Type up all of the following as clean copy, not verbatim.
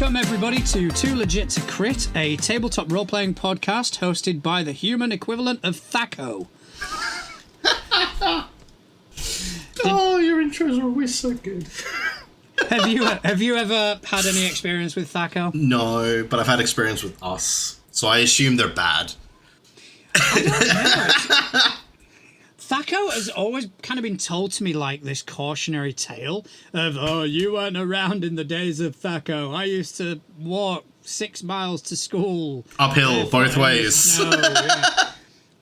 Welcome, everybody, to Too Legit to Crit, a tabletop role-playing podcast hosted by the human equivalent of Thaco. Oh, your intros are always so good. Have you ever had any experience with Thaco? No, but I've had experience with us, so I assume they're bad. I don't know. Thaco has always kind of been told to me like this cautionary tale of, oh, you weren't around in the days of Thaco. I used to walk 6 miles to school. Uphill, both ways. Snow, yeah.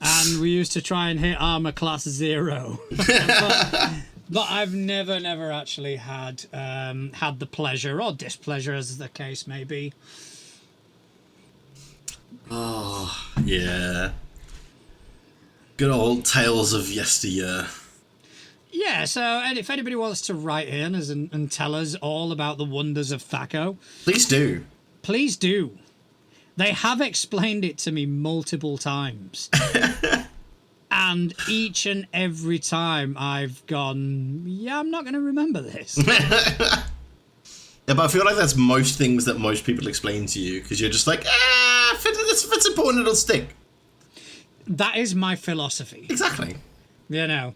And we used to try and hit armor class 0. But I've never actually had the pleasure or displeasure, as the case may be. Oh, yeah. Good old tales of yesteryear. Yeah, so and if anybody wants to write in and tell us all about the wonders of Thaco, Please do. Please do. They have explained it to me multiple times. And each and every time I've gone, yeah, I'm not going to remember this. Yeah, but I feel like that's most things that most people explain to you, because you're just like, if it's important, it'll stick. That is my philosophy. Exactly. You know,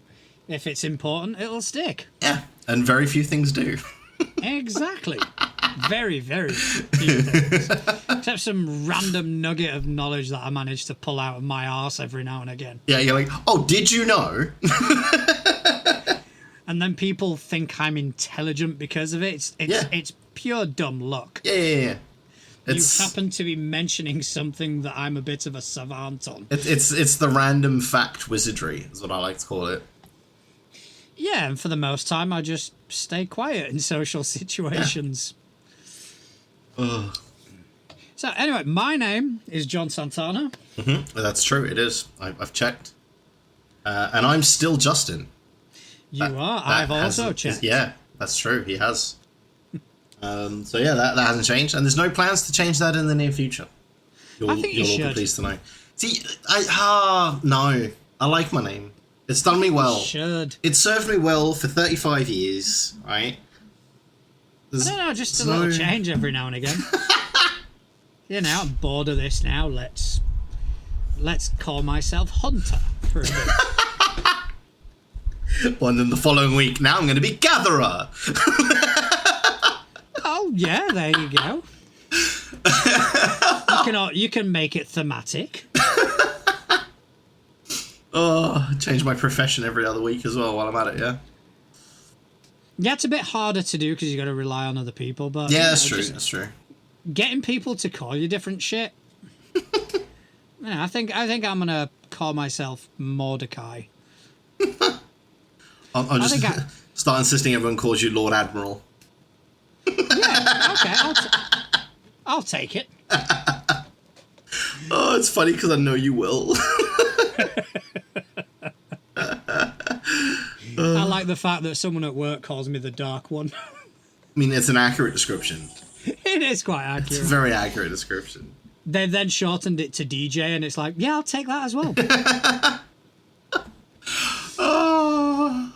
if it's important, it'll stick. Yeah, and very few things do. Exactly. Very, very few things. Except some random nugget of knowledge that I manage to pull out of my arse every now and again. Yeah, you're like, oh, did you know? And then people think I'm intelligent because of it. It's pure dumb luck. Yeah. You happen to be mentioning something that I'm a bit of a savant on. It's the random fact wizardry, is what I like to call it. Yeah, and for the most time, I just stay quiet in social situations. Yeah. So anyway, my name is John Santana. Mm-hmm. That's true, it is. I've checked. And I'm still Justin. You are. I've also checked. Yeah, that's true. He has. So yeah, that hasn't changed, and there's no plans to change that in the near future. I think you should. You'll be pleased to know. See, no, I like my name. It's done me well. You should. It served me well for 35 years, right? I don't know, just a little change every now and again. You know, I'm bored of this now. Let's call myself Hunter for a bit. Well, and then the following week, now I'm going to be Gatherer. Oh, yeah, there you go. You can make it thematic. Oh, change my profession every other week as well while I'm at it, yeah? Yeah, it's a bit harder to do because you got to rely on other people, but... Yeah, that's true, that's true. Getting people to call you different shit. Yeah, I think I'm going to call myself Mordecai. I'll just start insisting everyone calls you Lord Admiral. Yeah, okay, I'll take it. Oh, it's funny because I know you will. I like the fact that someone at work calls me the Dark One. I mean, it's an accurate description. It is quite accurate. It's a very accurate description. They've then shortened it to DJ, and it's like, yeah, I'll take that as well. Oh.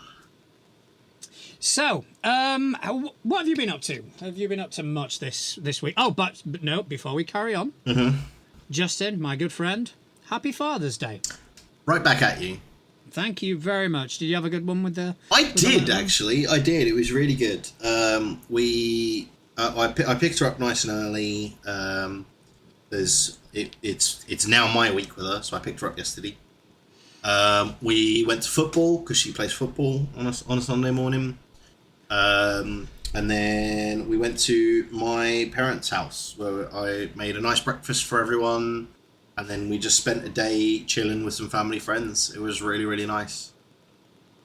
So, what have you been up to? Have you been up to much this week? Oh, but no, before we carry on, Justin, my good friend, happy Father's Day. Right back at you. Thank you very much. Did you have a good one with the... I did, actually. I did. It was really good. I picked her up nice and early. It's now my week with her, so I picked her up yesterday. We went to football because she plays football on a Sunday morning. And then we went to my parents' house where I made a nice breakfast for everyone. And then we just spent a day chilling with some family friends. It was really, really nice.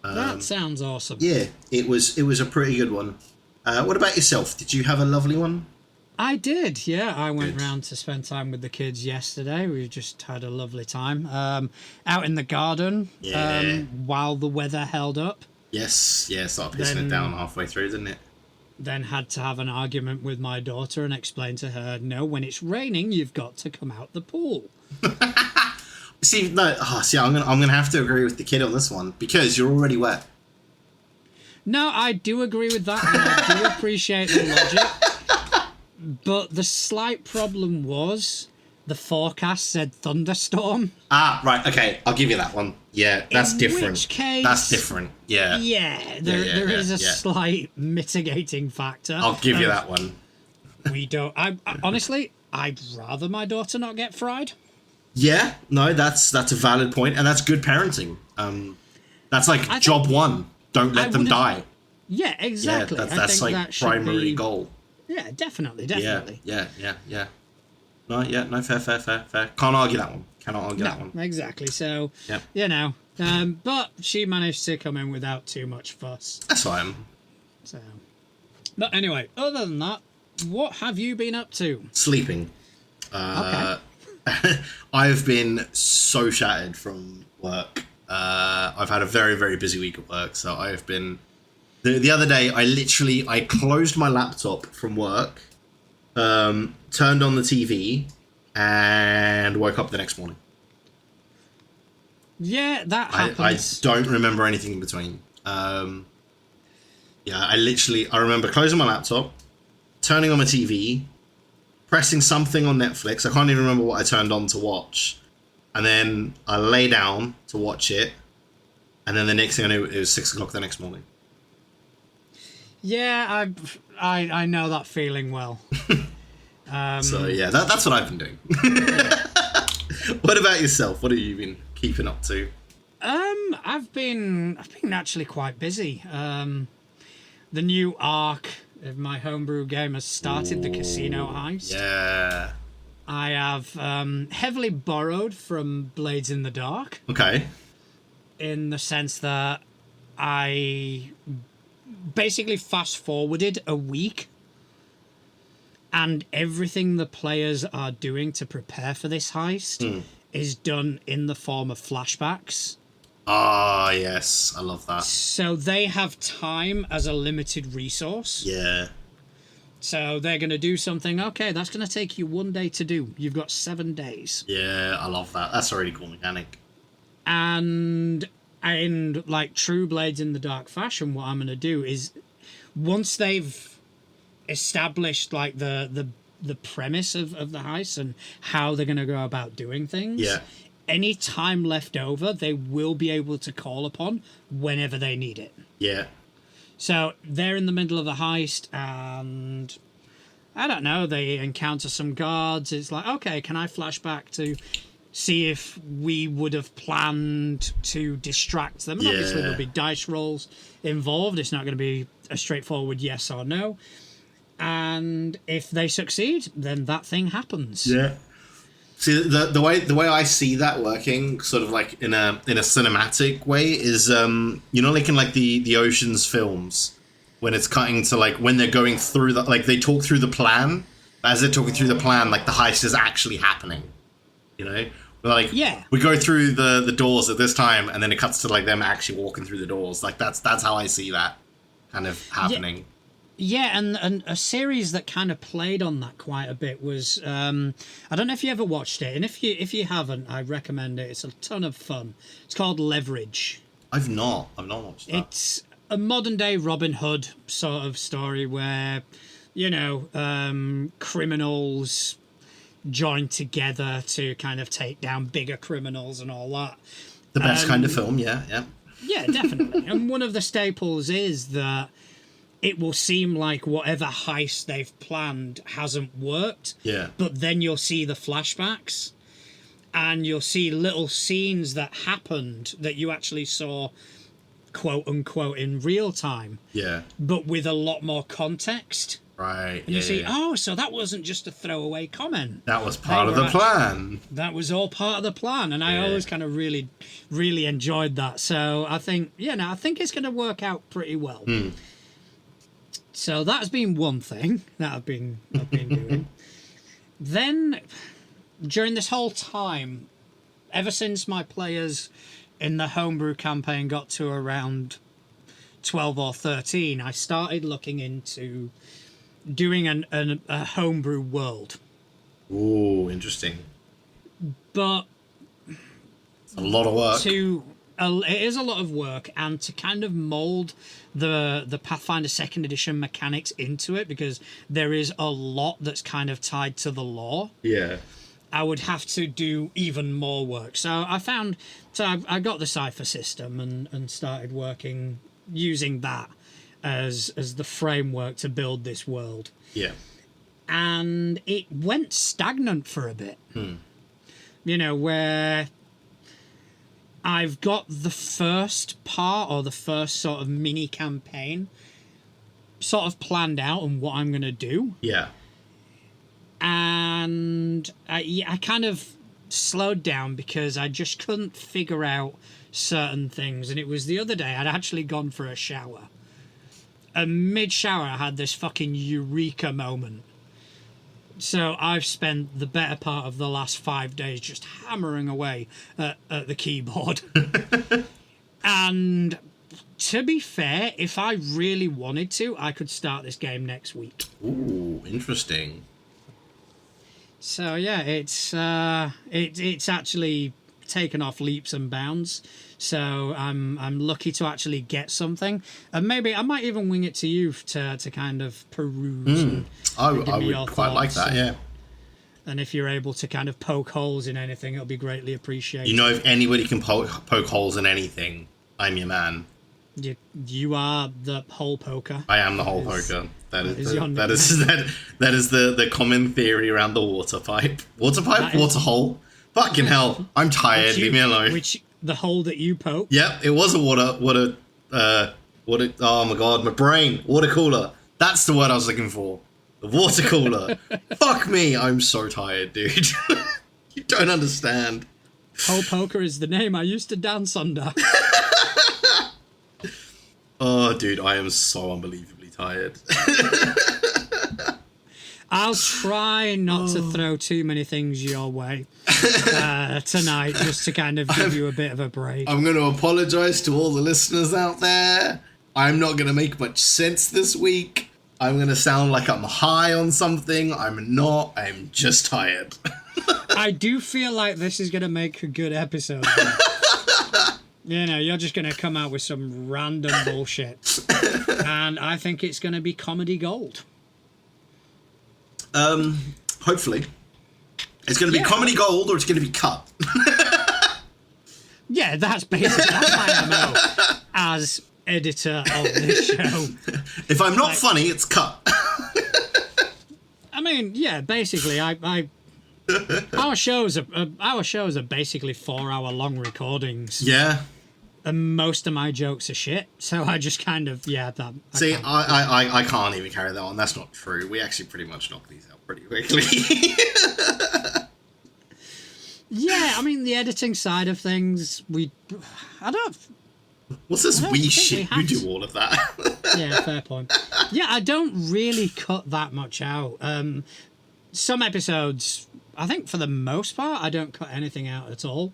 That sounds awesome. Yeah, it was a pretty good one. What about yourself? Did you have a lovely one? I did, yeah. I went round to spend time with the kids yesterday. We just had a lovely time. Out in the garden while the weather held up. Yes, started pissing it down halfway through, didn't it? Then had to have an argument with my daughter and explain to her, no, when it's raining, you've got to come out the pool. I'm gonna have to agree with the kid on this one because you're already wet. No, I do agree with that, and I do appreciate the logic. But the slight problem was the forecast said thunderstorm. Ah, right. Okay, I'll give you that one. Yeah, that's different. In which case, that's different. Yeah. Yeah, there is a slight mitigating factor. I'll give you that one. We don't. I honestly, I'd rather my daughter not get fried. Yeah, no, that's a valid point, and that's good parenting. That's like job one. Don't let them die. Yeah, exactly. Yeah, that's like that primary goal. Yeah, definitely. Yeah. No, fair. Can't argue that one. Cannot argue that one. Exactly. So, yep. But she managed to come in without too much fuss. That's fine. So, but anyway, other than that, what have you been up to? Sleeping. Okay. I've been so shattered from work. I've had a very, very busy week at work, so I've been... The other day, I closed my laptop from work, turned on the TV, and woke up the next morning. Yeah, that happens. I don't remember anything in between. I remember closing my laptop, turning on my TV, pressing something on Netflix. I can't even remember what I turned on to watch. And then I lay down to watch it. And then the next thing I knew, it was 6 o'clock the next morning. Yeah, I know that feeling well. So yeah, that's what I've been doing. What about yourself? What have you been keeping up to? I've been actually quite busy. The new arc of my homebrew game has started. The casino heist. Yeah. I have heavily borrowed from Blades in the Dark. Okay. In the sense that I basically fast forwarded a week, and everything the players are doing to prepare for this heist is done in the form of flashbacks. Ah, yes. I love that. So they have time as a limited resource. Yeah. So they're going to do something. Okay, that's going to take you 1 day to do. You've got 7 days. Yeah, I love that. That's a really cool mechanic. And like true Blades in the Dark fashion, what I'm going to do is, once they've established like the premise of the heist and how they're going to go about doing things, any time left over, they will be able to call upon whenever they need it. Yeah. So they're in the middle of the heist and I don't know, they encounter some guards. It's like, okay, can I flash back to see if we would have planned to distract them? And obviously there'll be dice rolls involved. It's not going to be a straightforward yes or no. And if they succeed, then that thing happens. Yeah. See, the way I see that working, sort of like in a cinematic way, is like in like the Ocean's films, when it's cutting to like when they're going through they talk through the plan. As they're talking through the plan, like the heist is actually happening. You know, like we go through the doors at this time, and then it cuts to like them actually walking through the doors. Like that's how I see that kind of happening. Yeah, and a series that kind of played on that quite a bit was I don't know if you ever watched it, and if you haven't, I recommend it. It's a ton of fun. It's called Leverage. I've not watched that. It's a modern day Robin Hood sort of story where, criminals join together to kind of take down bigger criminals and all that. The best kind of film, yeah. Yeah, definitely. And one of the staples is that it will seem like whatever heist they've planned hasn't worked. Yeah. But then you'll see the flashbacks and you'll see little scenes that happened that you actually saw, quote unquote, in real time. Yeah. But with a lot more context. Right. And you see, so that wasn't just a throwaway comment. That was part of the plan. That was all part of the plan. And I always kind of really, really enjoyed that. So I think, I think it's going to work out pretty well. So that's been one thing that I've been doing. Then, during this whole time, ever since my players in the homebrew campaign got to around 12 or 13, I started looking into doing a homebrew world. Ooh, interesting. But it's a lot of work. it is a lot of work, and to kind of mold the Pathfinder 2nd edition mechanics into it, because there is a lot that's kind of tied to the lore. Yeah. I would have to do even more work. So I got the cipher system and started working using that as the framework to build this world. Yeah. And it went stagnant for a bit. You know, where I've got the first part, or the first sort of mini campaign sort of planned out and what I'm going to do. Yeah. And I kind of slowed down because I just couldn't figure out certain things. And it was the other day, I'd actually gone for a shower. And mid-shower, I had this fucking eureka moment. So I've spent the better part of the last 5 days just hammering away at the keyboard. And to be fair, if I really wanted to, I could start this game next week. Ooh, interesting. So yeah, it's actually taken off leaps and bounds. So I'm lucky to actually get something, and maybe I might even wing it to you to kind of peruse. I would quite like that, yeah. And if you're able to kind of poke holes in anything, it'll be greatly appreciated. You know, if anybody can poke holes in anything, I'm your man. You are the hole poker. I am the hole poker. That is the the common theory around the water pipe. Water pipe? Water hole? Fucking hell. I'm tired. Leave me alone. The hole that you poke? Yep, it was a water oh my god, my brain. Water cooler. That's the word I was looking for. The water cooler. Fuck me, I'm so tired, dude. You don't understand. Hole poker is the name I used to dance under. Oh, dude, I am so unbelievably tired. I'll try not to throw too many things your way tonight, just to kind of give you a bit of a break. I'm going to apologise to all the listeners out there. I'm not going to make much sense this week. I'm going to sound like I'm high on something. I'm not. I'm just tired. I do feel like this is going to make a good episode. You know, you're just going to come out with some random bullshit. And I think it's going to be comedy gold. Hopefully. It's going to be comedy gold, or it's going to be cut. Yeah, that's my MO as editor of this show. If I'm not funny, it's cut. I mean, yeah, basically, our shows are basically 4-hour long recordings. Yeah. And most of my jokes are shit, so I just kind of I can't even carry that on. That's not true. We actually pretty much knock these out pretty quickly. Yeah, I mean the editing side of things, What's this wee shit? You do all of that. Yeah, fair point. Yeah, I don't really cut that much out. Some episodes, I think for the most part, I don't cut anything out at all.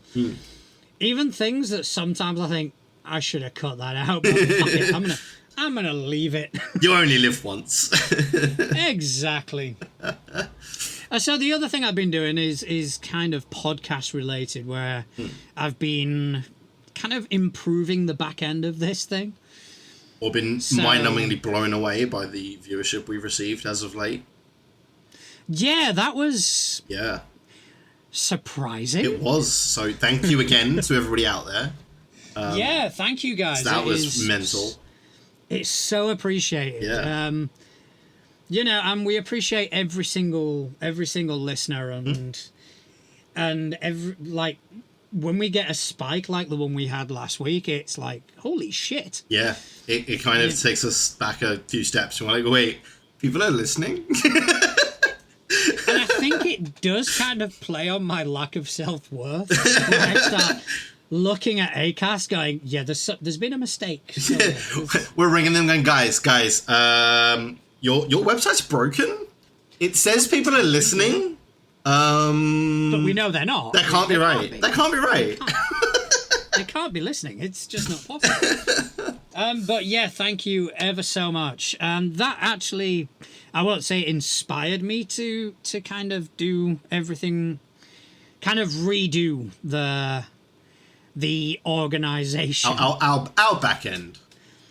Even things that sometimes I think I should have cut that out, but fuck it, I'm gonna leave it. You only live once. Exactly. So the other thing I've been doing is kind of podcast related, where I've been kind of improving the back end of this thing. Or been mind-numbingly blown away by the viewership we've received as of late. Yeah, that was... Yeah. Surprising. It was. So thank you again to everybody out there. Yeah, thank you guys. That was mental. It's so appreciated. Yeah. You know, and we appreciate every single listener, and every, like, when we get a spike like the one we had last week, it's like, holy shit. Yeah, it kind of takes us back a few steps, and we're like, wait, people are listening. And I think it does kind of play on my lack of self-worth when I start looking at Acast going, yeah, there's been a mistake. So, we're ringing them going, guys, your website's broken. It says people are listening. But we know they're not. That can't be right. That can't be right. They can't be listening. It's just not possible. But yeah, thank you ever so much. That actually, I won't say inspired me to kind of do everything, kind of redo the organization. Our back end.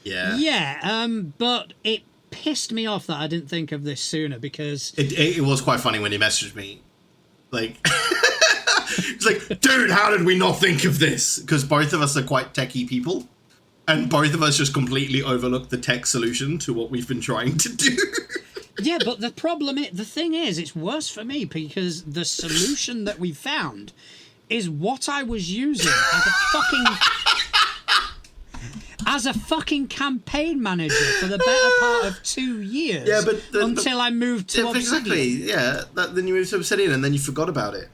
Yeah. Yeah, but it pissed me off that I didn't think of this sooner, because It was quite funny when he messaged me. Like, it's like, dude, how did we not think of this? Because both of us are quite techie people, and both of us just completely overlooked the tech solution to what we've been trying to do. Yeah, but the thing is, it's worse for me, because the solution that we found is what I was using as a fucking campaign manager for the better part of 2 years. Yeah, but until I moved to Obsidian. Exactly. Yeah, then you moved to Obsidian, and then you forgot about it.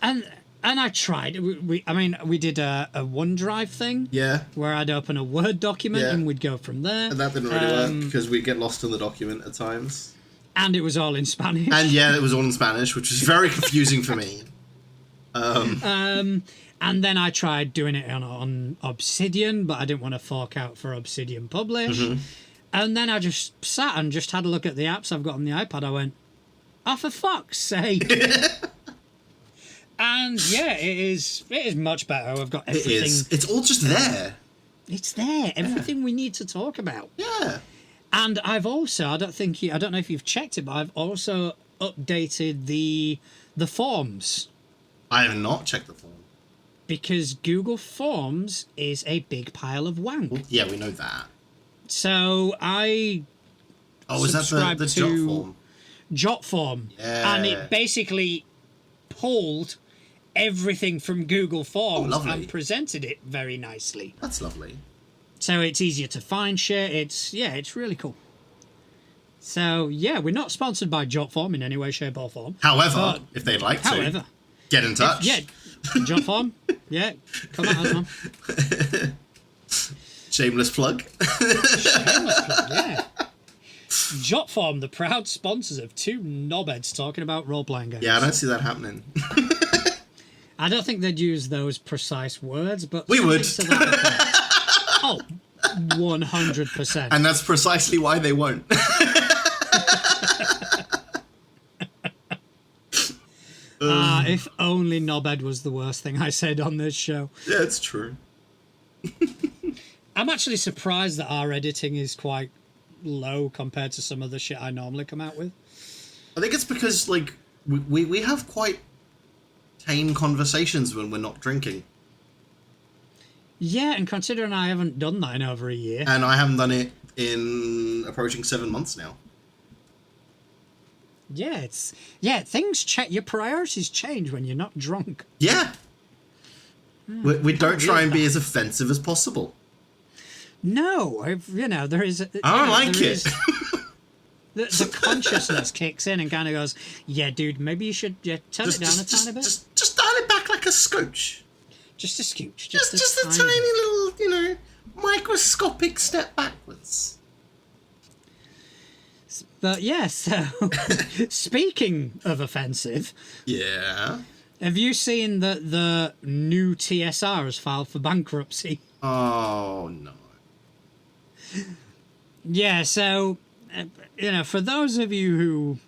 And I tried. We did a OneDrive thing. Yeah. Where I'd open a Word document and we'd go from there. And that didn't really work because we'd get lost in the document at times. And it was all in Spanish. And yeah, it was all in Spanish, which was very confusing for me. And then I tried doing it on Obsidian, but I didn't want to fork out for Obsidian Publish. Mm-hmm. And then I just sat and just had a look at the apps I've got on the iPad. I went, oh, for fuck's sake. And yeah, it is much better. I've got everything. It is. It's all just there. It's there. Everything we need to talk about. Yeah. And I've also, I don't know if you've checked it, but I've also updated the forms. I have not checked the form. Because Google Forms is a big pile of wank. Well, yeah, we know that. So I is that the Jot form? Jot form. Yeah. And it basically pulled everything from Google Forms and presented it very nicely. That's lovely. So it's easier to find shit. It's really cool. So yeah, we're not sponsored by Jotform in any way, shape or form. However, if they'd like to, get in touch. Jotform. Yeah, come at us, man. Shameless plug. Shameless plug, yeah. Jotform, the proud sponsors of two knobheads talking about role-playing games. Yeah, I don't see that happening. I don't think they'd use those precise words, but we would. 100%. And that's precisely why they won't. If only knobhead was the worst thing I said on this show. Yeah, it's true. I'm actually surprised that our editing is quite low compared to some of the shit I normally come out with. I think it's because, like, we have quite tame conversations when we're not drinking. Yeah, and considering I haven't done that in over a year. And I haven't done it in approaching 7 months now. Yeah, things change. Your priorities change when you're not drunk. Yeah. We don't try and be as offensive as possible. No, there is... I don't like it. The consciousness kicks in and kind of goes, yeah, dude, maybe you should turn it down a tiny bit. Just dial it back like a scooch. Just a scooch. Just a tiny little, microscopic step backwards. But yeah, so speaking of offensive, yeah, have you seen that the new TSR has filed for bankruptcy? Oh no. Yeah, so for those of you who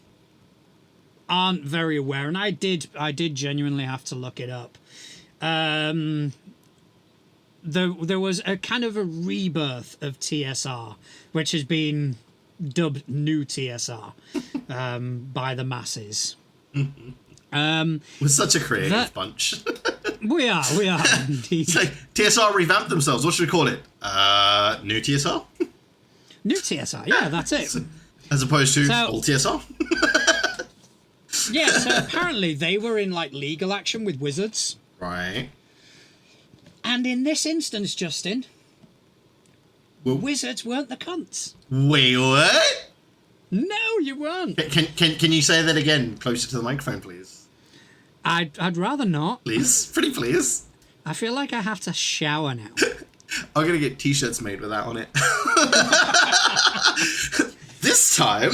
aren't very aware, and I did genuinely have to look it up. There was a kind of a rebirth of TSR, which has been dubbed new TSR by the masses. We're such a creative bunch. We are indeed. It's like TSR revamped themselves. What should we call it? New TSR? New TSR, yeah, that's it. As opposed to old TSR? Yeah, so apparently they were in legal action with Wizards. Right. And in this instance, Justin, Wizards weren't the cunts. Wait, what? No, you weren't. Can you say that again, closer to the microphone, please? I'd rather not. Please, pretty please. I feel like I have to shower now. I'm gonna get T-shirts made with that on it. This time.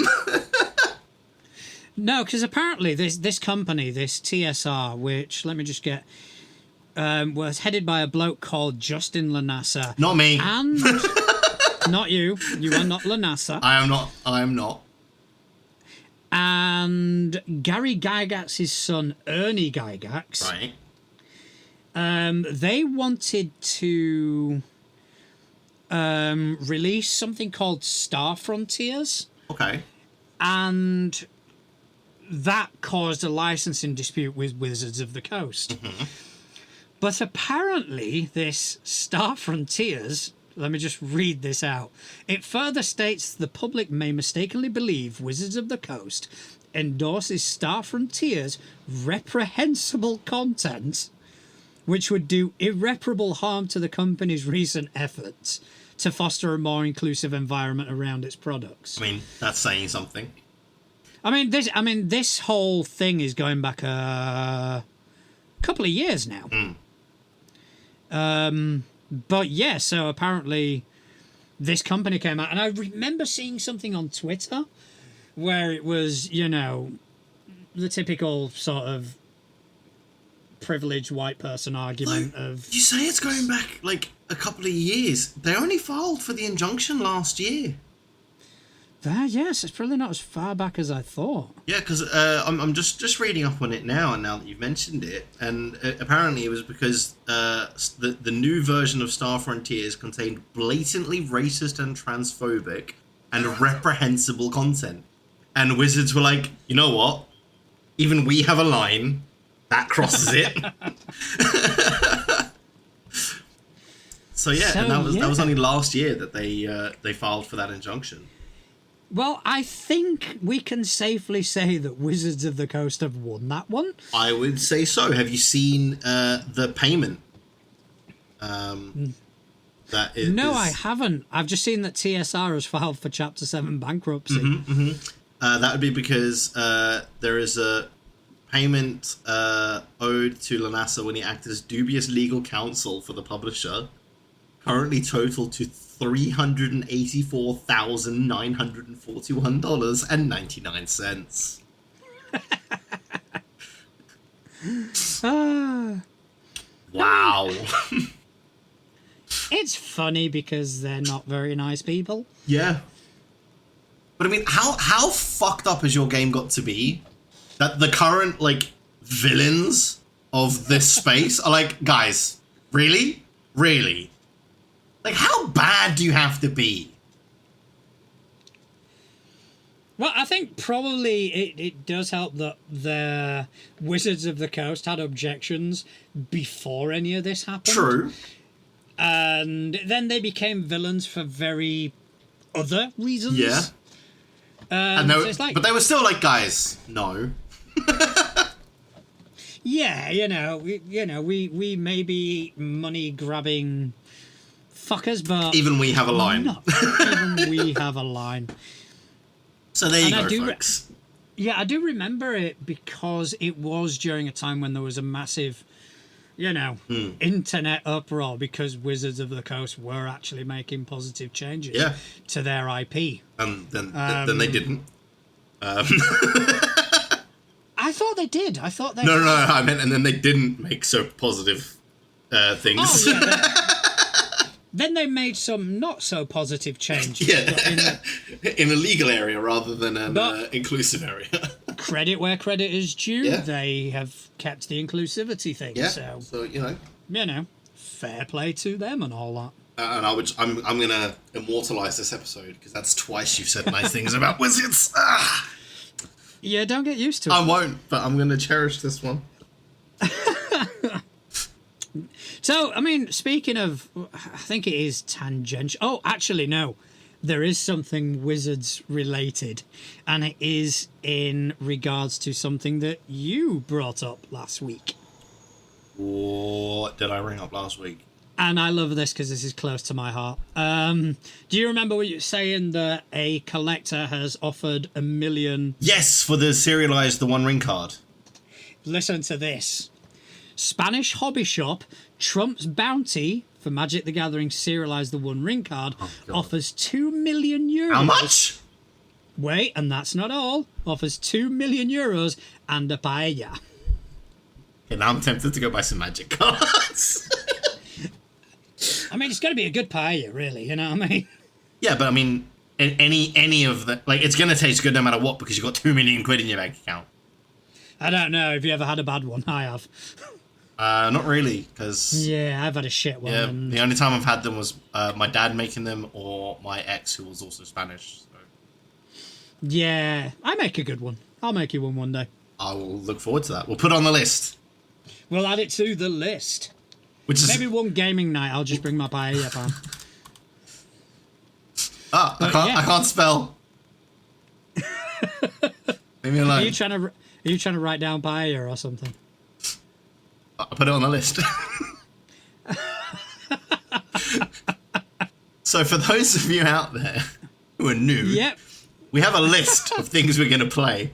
No, because apparently this company, this TSR, which let me just get, was headed by a bloke called Justin Lanassa. Not me. And not you. You are not Lanassa. I am not. And Gary Gygax's son, Ernie Gygax. Right. They wanted to release something called Star Frontiers. Okay. And that caused a licensing dispute with Wizards of the Coast. Mm-hmm. But apparently this Star Frontiers, let me just read this out. It further states the public may mistakenly believe Wizards of the Coast endorses Star Frontiers' reprehensible content, which would do irreparable harm to the company's recent efforts to foster a more inclusive environment around its products. I mean, that's saying something. I mean, this whole thing is going back a couple of years now. But yeah, so apparently this company came out, and I remember seeing something on Twitter where it was, you know, the typical sort of privileged white person argument of... You say it's going back, like, a couple of years. They only filed for the injunction last year. Yes, it's probably not as far back as I thought. Yeah, because I'm just reading up on it now, and now that you've mentioned it, and apparently it was because the new version of Star Frontiers contained blatantly racist and transphobic and reprehensible content. And Wizards were like, you know what? Even we have a line that crosses it. So yeah, and that was only last year that they filed for that injunction. Well, I think we can safely say that Wizards of the Coast have won that one. I would say so. Have you seen the payment? That is... No, I haven't. I've just seen that TSR has filed for Chapter 7 bankruptcy. That would be because there is a payment owed to Lanassa when he acted as dubious legal counsel for the publisher, currently totaled to $384,941.99. Wow. It's funny because they're not very nice people. Yeah. But I mean, how fucked up has your game got to be that the current, like, villains of this space are like, guys, really? Really? Like, how bad do you have to be? Well, I think probably it does help that the Wizards of the Coast had objections before any of this happened. True. And then they became villains for very other reasons. Yeah. And so it's like, but they were still like, guys, no. Yeah, we may be money grabbing fuckers, but even we have a line. Even we have a line. So there you go, folks. Yeah, I do remember it because it was during a time when there was a massive, internet uproar because Wizards of the Coast were actually making positive changes to their IP. And then they didn't. I thought they did. I thought they... No, I meant, and then they didn't make so positive things. Oh, yeah, then they made some not so positive changes. Yeah, in a legal area rather than an inclusive area. Credit where credit is due. Yeah. They have kept the inclusivity thing. Yeah. So you know, fair play to them and all that. And I'm gonna immortalize this episode because that's twice you've said nice things about Wizards. Yeah, don't get used to it. I won't, but I'm gonna cherish this one. So, I mean, speaking of, I think it is tangential. Oh, actually, no. There is something Wizards related, and it is in regards to something that you brought up last week. What did I bring up last week? And I love this because this is close to my heart. Do you remember what you were saying that a collector has offered $1 million? Yes, for the serialized The One Ring card. Listen to this. Spanish hobby shop Trump's Bounty for Magic the Gathering serialized The One Ring card offers €2 million. How much? Wait, and that's not all. Offers €2 million and a paella. Okay, now I'm tempted to go buy some Magic cards. I mean, it's got to be a good paella, really. You know what I mean? Yeah, but I mean, any of the it's going to taste good no matter what because you've got £2 million in your bank account. I don't know. Have you ever had a bad one? I have. Not really, because Yeah, I've had a shit one. yeah, And the only time I've had them was my dad making them or my ex, who was also Spanish. So yeah, I make a good one. I'll make you one day. I will look forward to that. We'll put it on the list. We'll add it to the list. Which is Maybe one gaming night. I'll just bring my paella pan. I can't spell. Leave me alone. Are you trying to write down paella or something? I'll put it on the list. So for those of you out there who are new, Yep. we have a list of things we're going to play.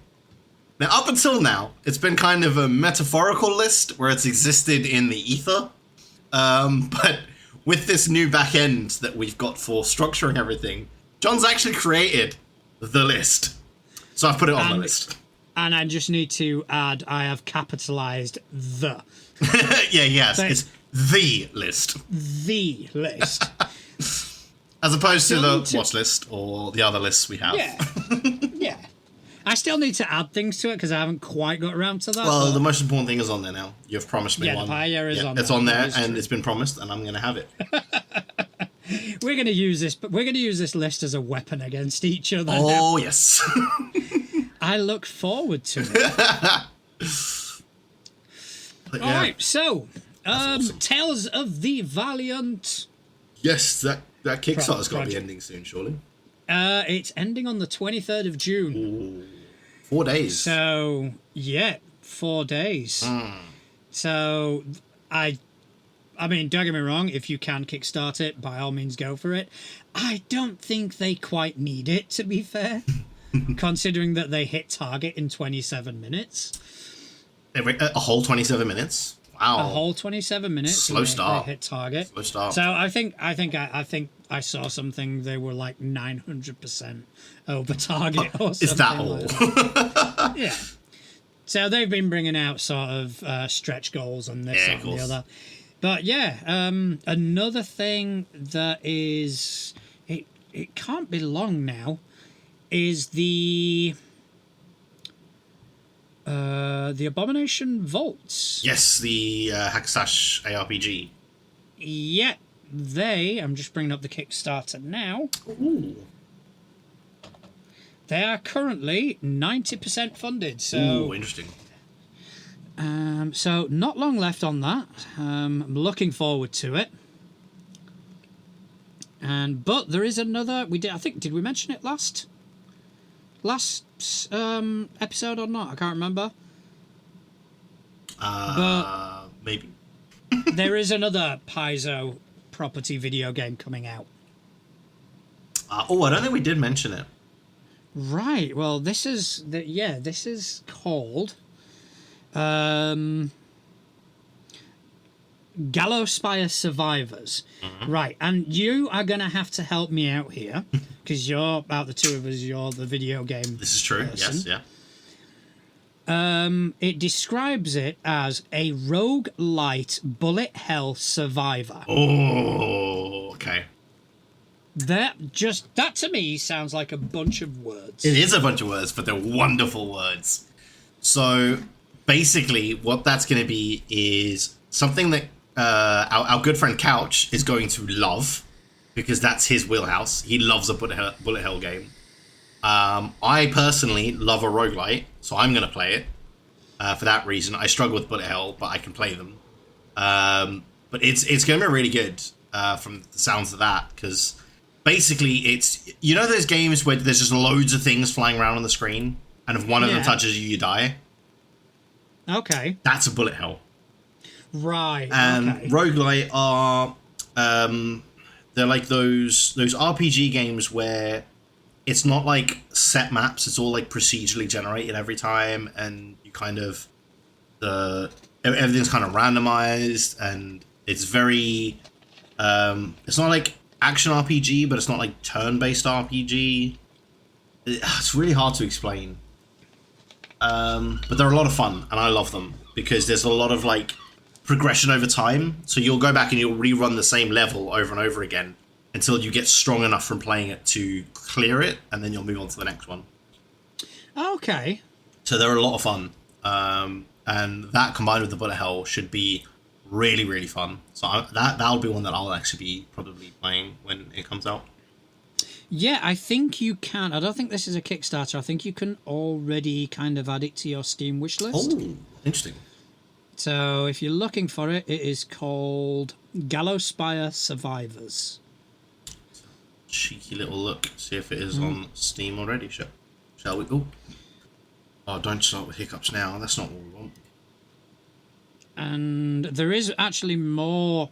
Now, up until now, it's been kind of a metaphorical list where it's existed in the ether. But with this new back end that we've got for structuring everything, John's actually created the list. So I've put it on the list. And I just need to add, I have capitalized the. Yeah, yes, it's the list. The list. As opposed to the watch list or the other lists we have. Yeah. Yeah. I still need to add things to it because I haven't quite got around to that. Well, the most important thing is on there now. You've promised me Yeah, one. the paella is on there. It's on there, That is and true. it's been promised, and I'm going to have it. We're going to use this, but we're going to use this list as a weapon against each other. Oh, yes. I look forward to it. But, All yeah. right, so awesome. Tales of the Valiant. Yes, that Kickstarter's got to be Project. ending soon, surely. It's ending on the 23rd of June. Ooh. 4 days. So, yeah, 4 days. So, I mean, don't get me wrong, if you can kickstart it, by all means go for it. I don't think they quite need it, to be fair, considering that they hit target in 27 minutes. A whole 27 minutes? Wow. A whole 27 minutes. Slow and start. They hit target. Slow start. So I think I saw something. They were like 900% over target. Or Is that something all? like that. Yeah. So they've been bringing out sort of stretch goals and this Yeah, that, of and the course. other. But yeah, another thing that is it can't be long now is the Abomination Vaults. Yes, the Hacksash ARPG. Yeah, I'm just bringing up the Kickstarter now. Ooh. They are currently 90% funded, so Ooh, interesting. so not long left on that. I'm looking forward to it. But there is another. Did we mention it last episode or not? I can't remember. Maybe. There is another Paizo property video game coming out. I don't think we did mention it. Right. Well, this is called Gallowspire Survivors. Mm-hmm. Right, and you are gonna have to help me out here because you're out the two of us. You're the video game. This is true. person. Yes, yeah. It describes it as a roguelite bullet hell survivor. Oh, okay. That to me sounds like a bunch of words. It is a bunch of words, but they're wonderful words. So basically, what that's going to be is something that our good friend Couch is going to love, because that's his wheelhouse. He loves a bullet hell game. I personally love a roguelite, so I'm going to play it. For that reason, I struggle with bullet hell, but I can play them. But it's going to be really good from the sounds of that, because basically it's, you know those games where there's just loads of things flying around on the screen, and if one of them touches you, you die? Okay. That's a bullet hell. Right. And okay. roguelite are they're like those RPG games where it's not like set maps, it's all like procedurally generated every time, and you kind of everything's kind of randomized, and it's very it's not like action RPG, but it's not like turn-based RPG. It's really hard to explain. But they're a lot of fun, and I love them because there's a lot of like progression over time. So you'll go back and you'll rerun the same level over and over again until you get strong enough from playing it to clear it, and then you'll move on to the next one. Okay. So they're a lot of fun. and that combined with the bullet hell should be really, really fun. So that'll be one that I'll actually be probably playing when it comes out. Yeah, I think you can. I don't think this is a Kickstarter. I think you can already kind of add it to your Steam wishlist. Oh, interesting. So if you're looking for it, it is called Gallowspire Survivors. Cheeky little look. See if it is on Steam already. Shall we? Oh, don't start with hiccups now. That's not what we want. And there is actually more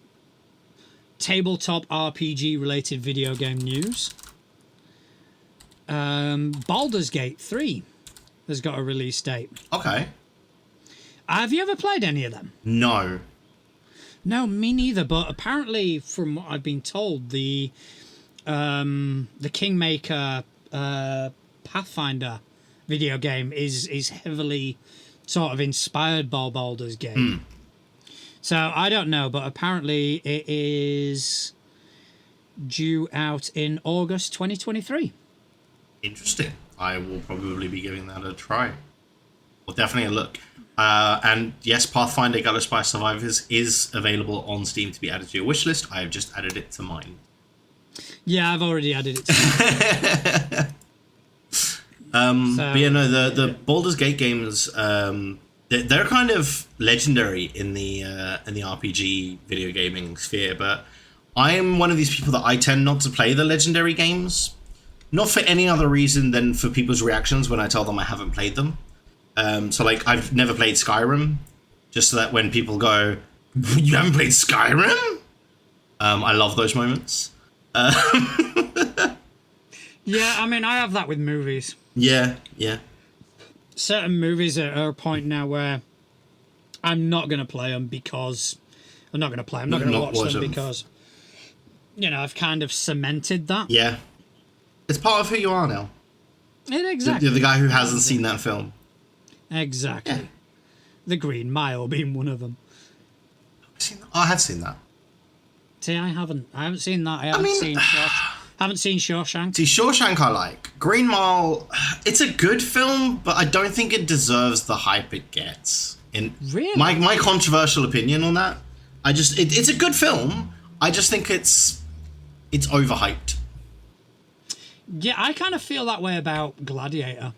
tabletop RPG related video game news. Baldur's Gate 3 has got a release date. Okay. Have you ever played any of them? No. No, me neither. But apparently, from what I've been told, the Kingmaker Pathfinder video game is heavily sort of inspired by Baldur's Gate. So I don't know, but apparently it is due out in August 2023. Interesting. I will probably be giving that a try. Well, definitely a look. And yes, Pathfinder Gallowspire Survivors is available on Steam to be added to your wishlist. I have just added it to mine. Yeah, I've already added it to mine. But yeah, no, the Baldur's Gate games, they're kind of legendary in the RPG video gaming sphere, but I'm one of these people that I tend not to play the legendary games. Not for any other reason than for people's reactions when I tell them I haven't played them. So, like, I've never played Skyrim, just so that when people go, "You haven't played Skyrim?" I love those moments. Yeah, I mean, I have that with movies. Yeah. Certain movies are a point now where I'm not going to play them because... I'm not going to watch them because, you know, I've kind of cemented that. Yeah. It's part of who you are now. Exactly. You're the guy who hasn't seen that film. Exactly. Yeah. The Green Mile being one of them. I have seen that. See, I haven't seen that. I haven't seen Shawshank. See, Shawshank I like. Green Mile, it's a good film, but I don't think it deserves the hype it gets. Really? My controversial opinion on that, it's a good film. I just think it's overhyped. Yeah, I kind of feel that way about Gladiator.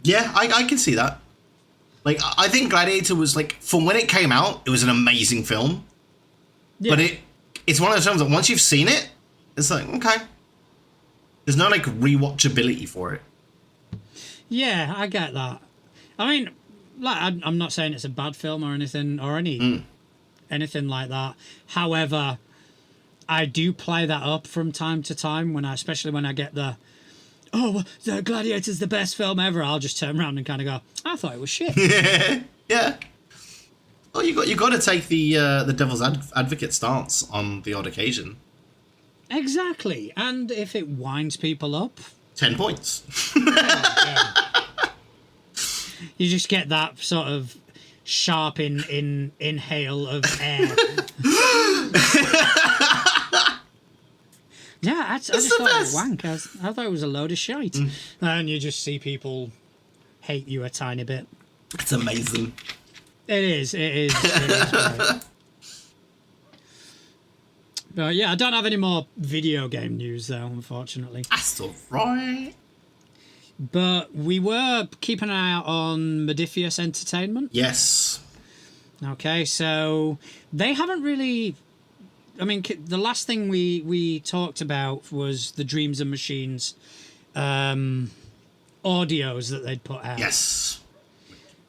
Yeah, I can see that. Like, I think Gladiator was, like, from when it came out, it was an amazing film. Yeah. But it's one of those films that once you've seen it, it's like, okay. There's no, like, rewatchability for it. Yeah, I get that. I mean, like, I'm not saying it's a bad film or anything, or anything like that. However, I do play that up from time to time, especially when I get the Gladiator's the best film ever. I'll just turn around and kind of go, I thought it was shit. Yeah. Well, you got to take the devil's advocate stance on the odd occasion. Exactly, and if it winds people up, 10 points. Yeah. You just get that sort of sharp inhale of air. Yeah, I just thought it was wank. I thought it was a load of shite. And you just see people hate you a tiny bit. It's amazing. It is great. But yeah, I don't have any more video game news though, unfortunately. That's all right. But we were keeping an eye out on Modiphius Entertainment. Yes. Okay, so they haven't really... I mean, the last thing we talked about was the Dreams and Machines audios that they'd put out. Yes.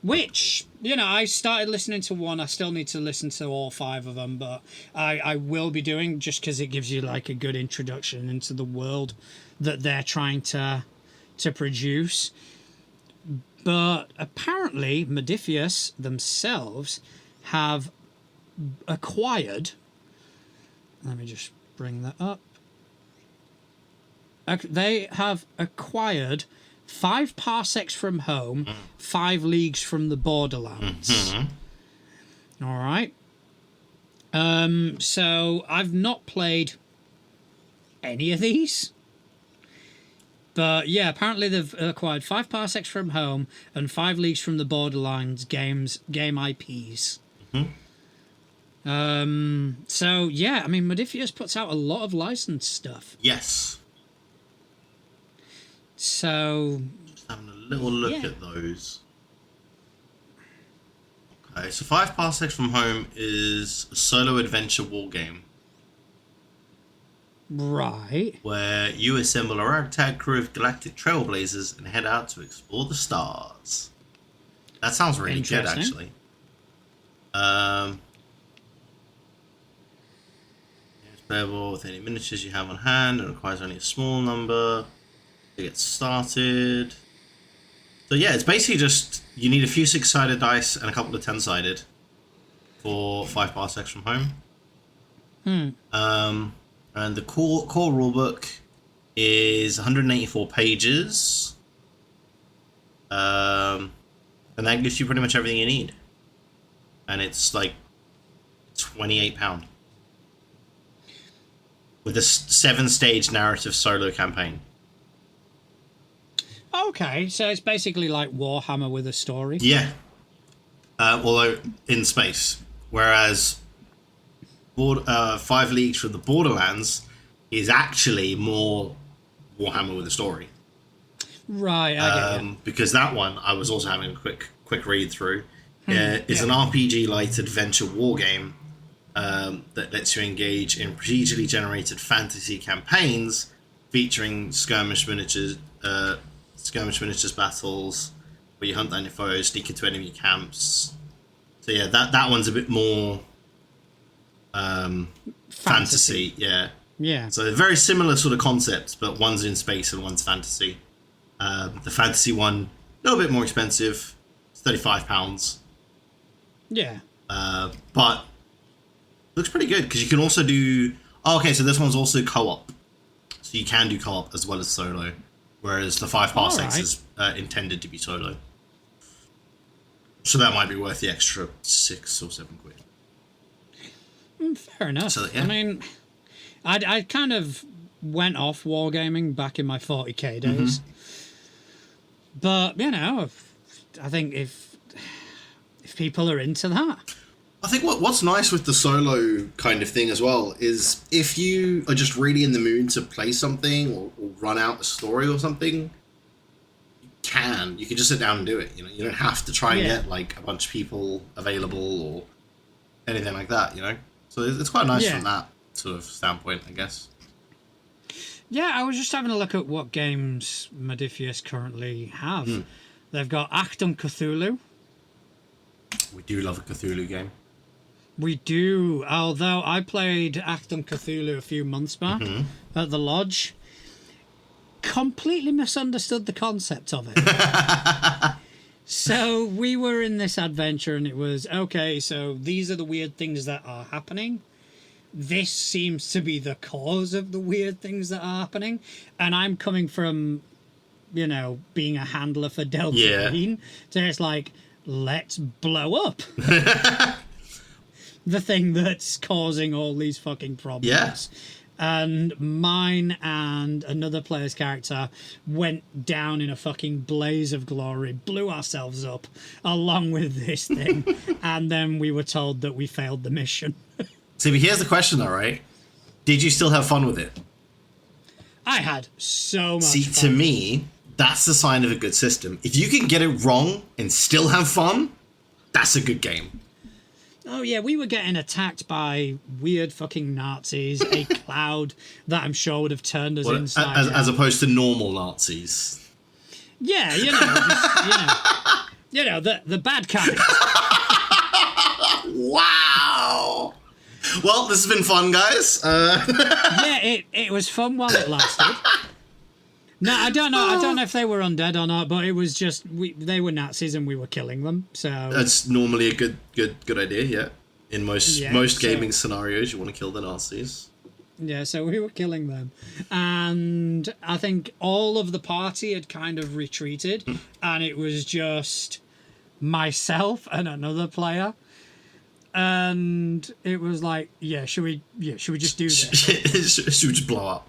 Which, you know, I started listening to one. I still need to listen to all 5 of them, but I will be doing, just because it gives you, like, a good introduction into the world that they're trying to produce. But apparently, Modiphius themselves have acquired... Let me just bring that up. They have acquired 5 parsecs from home, 5 leagues from the borderlands. All right. So I've not played any of these. But yeah, apparently they've acquired 5 parsecs from home and 5 leagues from the Borderlands game IPs. So yeah, I mean, Modiphius puts out a lot of licensed stuff. Yes. So Just having a little look at those. Okay, so 5 parsecs from home is a solo adventure war game. Right. Where you assemble a ragtag crew of galactic trailblazers and head out to explore the stars. That sounds really good, actually. It's playable with any miniatures you have on hand and requires only a small number to get started. So yeah, it's basically just you need a few 6-sided dice and a couple of 10-sided for 5 parsecs from home. And the core rulebook is 184 pages. And that gives you pretty much everything you need. And it's like £28. With a 7-stage narrative solo campaign. Okay, so it's basically like Warhammer with a story. Yeah. Although in space. Whereas 5 Leagues from the Borderlands is actually more Warhammer with a story. Right, I get you. Because that one I was also having a quick read through. It's an RPG light adventure war game that lets you engage in procedurally generated fantasy campaigns featuring skirmish miniatures battles where you hunt down your foes, sneak into enemy camps. So yeah, that one's a bit more fantasy. Yeah. So they're very similar sort of concepts, but one's in space and one's fantasy. The fantasy one, a little bit more expensive. It's £35. Yeah. But looks pretty good because you can also do... Oh, okay, so this one's also co-op. So you can do co-op as well as solo. Whereas the 5 parsecs is intended to be solo. So that might be worth the extra £6 or £7. Fair enough. So, yeah. I mean, I kind of went off wargaming back in my 40k days. But, you know, I think if people are into that... I think what's nice with the solo kind of thing as well is if you are just really in the mood to play something or run out a story or something, you can just sit down and do it. You know, you don't have to try and get like a bunch of people available or anything like that. You know, so it's quite nice from that sort of standpoint, I guess. Yeah, I was just having a look at what games Modiphius currently have. They've got Achtung Cthulhu. We do love a Cthulhu game. We do, although I played Achtung Cthulhu a few months back at the lodge. Completely misunderstood the concept of it. So we were in this adventure and it was, okay, so these are the weird things that are happening. This seems to be the cause of the weird things that are happening. And I'm coming from, you know, being a handler for Delta Green to it's like, let's blow up the thing that's causing all these fucking problems. Yeah. And mine and another player's character went down in a fucking blaze of glory, blew ourselves up along with this thing, and then we were told that we failed the mission. See, but here's the question though, right? Did you still have fun with it? I had so much fun. To me, that's the sign of a good system. If you can get it wrong and still have fun, that's a good game. Oh yeah, we were getting attacked by weird fucking Nazis, a cloud that I'm sure would have turned us inside out. As opposed to normal Nazis. Yeah, you know, the bad kind. Wow. Well, this has been fun, guys. Yeah, it was fun while it lasted. No, I don't know if they were undead or not, but it was just they were Nazis and we were killing them. So that's normally a good idea. Yeah, in most gaming scenarios, you want to kill the Nazis. Yeah, so we were killing them, and I think all of the party had kind of retreated, and it was just myself and another player. And it was like, should we just do this? Should we just blow up?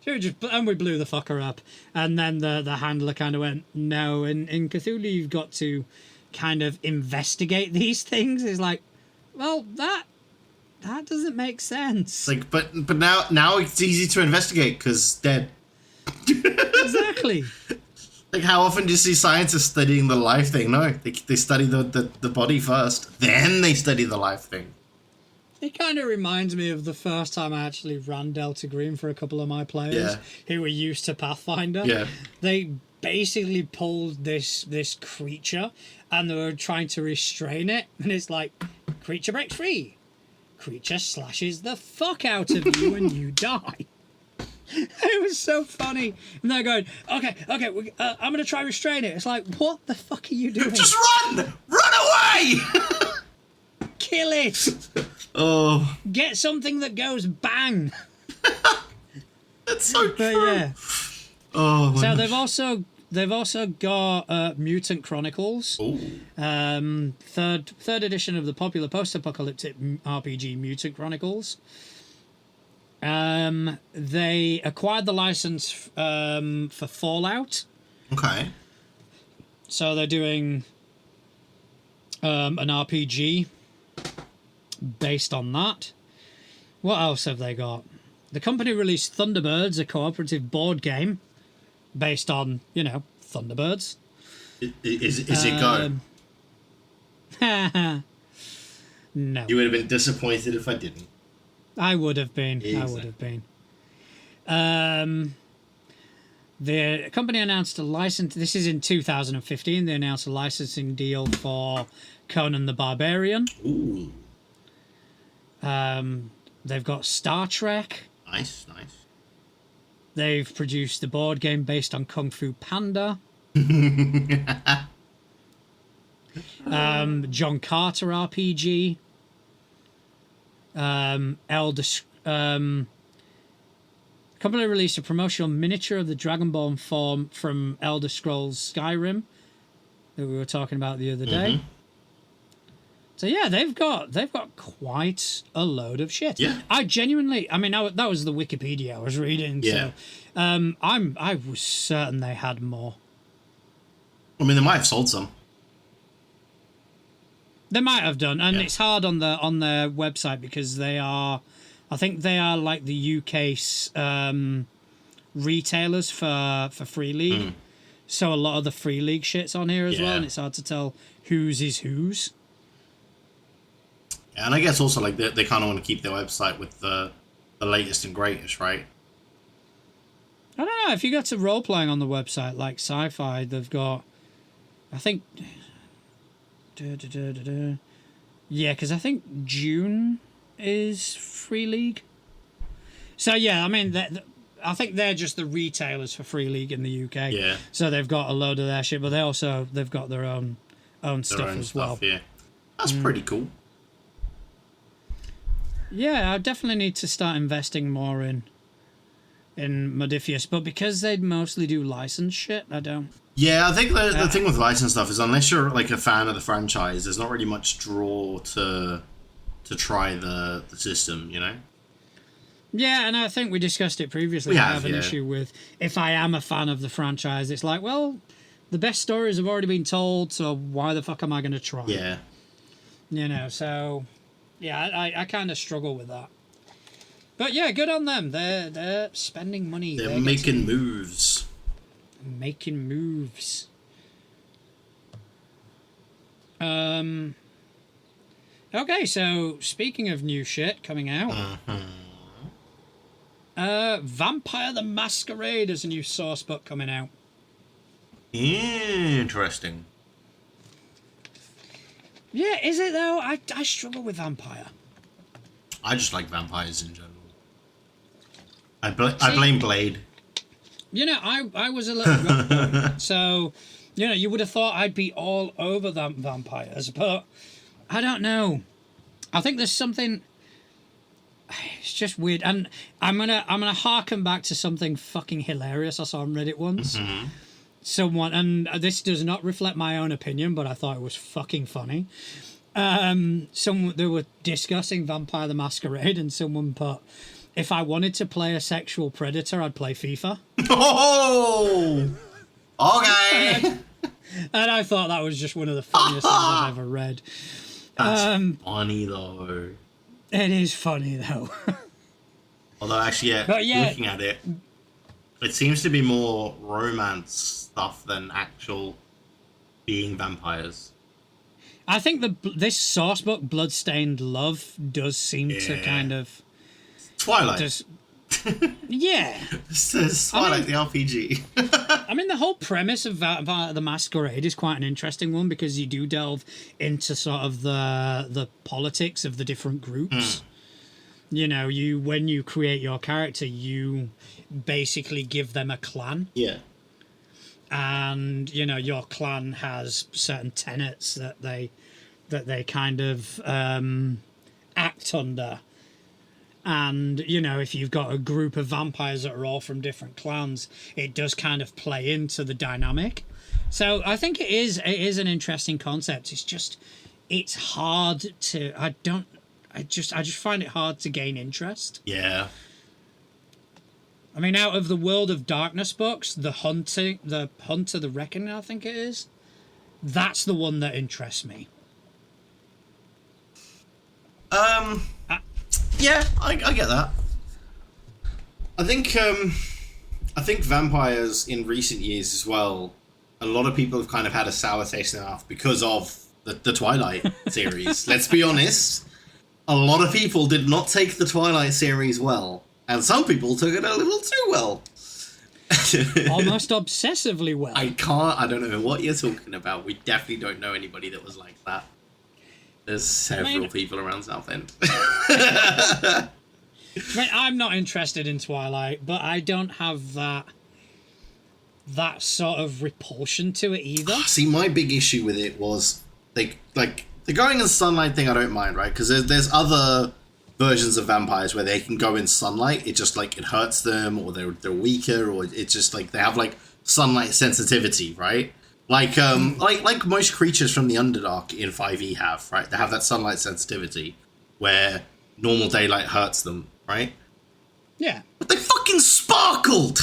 And we blew the fucker up. And then the handler kind of went, no, in Cthulhu you've got to kind of investigate these things. It's like, well, that doesn't make sense. Like, but now it's easy to investigate because dead. Exactly. Like, how often do you see scientists studying the life thing? No, they study the body first, then they study the life thing. It kind of reminds me of the first time I actually ran Delta Green for a couple of my players who were used to Pathfinder. Yeah. They basically pulled this creature and they were trying to restrain it. And it's like, creature breaks free. Creature slashes the fuck out of you and you die. It was so funny. And they're going, okay, I'm going to try restrain it. It's like, what the fuck are you doing? Just run! Run away! Kill it! Oh. Get something that goes bang. That's so true. But yeah. Oh, my So gosh. they've also got Mutant Chronicles. Ooh. Third edition of the popular post-apocalyptic RPG Mutant Chronicles. They acquired the license for Fallout. Okay. So they're doing an RPG based on that. What else have they got? The company released Thunderbirds, a cooperative board game based on, Thunderbirds. Is it go? No. You would have been disappointed if I didn't. I would have been. Exactly. I would have been. The company announced a license. This is in 2015. They announced a licensing deal for Conan the Barbarian. Ooh. They've got Star Trek. Nice. They've produced a board game based on Kung Fu Panda. John Carter RPG. Company released a promotional miniature of the Dragonborn form from Elder Scrolls Skyrim that we were talking about the other day. So yeah, they've got quite a load of shit. Yeah. That was the Wikipedia I was reading. Yeah. So, I was certain they had more. I mean, they might have sold some. They might have done, and it's hard on their website because I think they are like the UK's retailers for Free League. So a lot of the Free League shit's on here as well, and it's hard to tell whose is whose. Yeah, and I guess also like they kind of want to keep their website with the latest and greatest, right? I don't know, if you go to role playing on the website like Sci-Fi, they've got, I think, yeah, because I think June is Free League. So yeah, I mean, I think they're just the retailers for Free League in the UK. Yeah. So they've got a load of their shit, but they've got their own stuff as well. Yeah, that's pretty cool. Yeah, I definitely need to start investing more in Modiphius, but because they mostly do license shit, I don't. Yeah, I think the thing with license stuff is unless you're like a fan of the franchise, there's not really much draw to try the system, Yeah, and I think we discussed it previously. I have an issue with, if I am a fan of the franchise, it's like, well, the best stories have already been told, so why the fuck am I going to try? Yeah. So, yeah, I kind of struggle with that. But yeah, good on them. They're spending money. They're making moves. Making moves. Okay, so speaking of new shit coming out, Vampire the Masquerade is a new source book coming out. Interesting. Yeah, is it though? I struggle with Vampire. I just like vampires in general. I blame Blade. I was a little rough, so, you would have thought I'd be all over them vampires, but I don't know. I think there's something. It's just weird, and I'm gonna harken back to something fucking hilarious I saw on Reddit once. Someone, and this does not reflect my own opinion, but I thought it was fucking funny. They were discussing Vampire the Masquerade, and someone put, if I wanted to play a sexual predator, I'd play FIFA. Oh, okay. And I thought that was just one of the funniest things I've ever read. That's funny though. It is funny though. Although actually, looking at it, it seems to be more romance stuff than actual being vampires. I think this source book, Bloodstained Love, does seem to kind of... Twilight. Yeah. It's Twilight, the RPG. I mean, the whole premise of the Masquerade is quite an interesting one because you do delve into sort of the politics of the different groups. You know, when you create your character, you basically give them a clan. Yeah. And, you know, your clan has certain tenets that they kind of act under. And, you know, if you've got a group of vampires that are all from different clans, it does kind of play into the dynamic. So I think it is an interesting concept. It's hard to, I just find it hard to gain interest. Yeah. I mean, out of the World of Darkness books, the Hunter, the Reckoning, I think it is, that's the one that interests me. Yeah, I get that. I think vampires in recent years as well, a lot of people have kind of had a sour taste in their mouth because of the Twilight series. Let's be honest. A lot of people did not take the Twilight series well. And some people took it a little too well. Almost obsessively well. I don't know what you're talking about. We definitely don't know anybody that was like that. There's several people around Southend. I mean, I'm not interested in Twilight, but I don't have that sort of repulsion to it either. See, my big issue with it was the going in sunlight thing I don't mind, right? Because there's other versions of vampires where they can go in sunlight. It just like it hurts them, or they're weaker, or it's just like they have like sunlight sensitivity, right? Like most creatures from the Underdark in 5e have, right? They have that sunlight sensitivity where normal daylight hurts them, right? Yeah. But they fucking sparkled!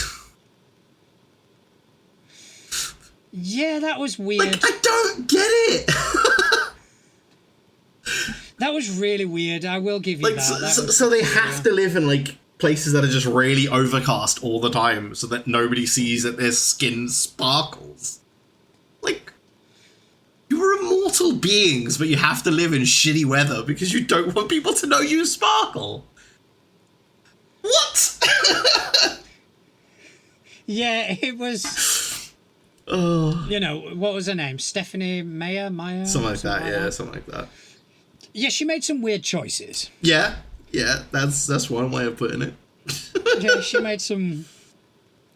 Yeah, that was weird. Like, I don't get it! That was really weird. I will give you that. So they have to live in, like, places that are just really overcast all the time so that nobody sees that their skin sparkles. Like, you are immortal beings, but you have to live in shitty weather because you don't want people to know you sparkle. What? Yeah, it was... You know, what was her name? Stephanie Meyer? Something like that. Something like that. Yeah, she made some weird choices. Yeah, that's one way of putting it. Yeah, she made some...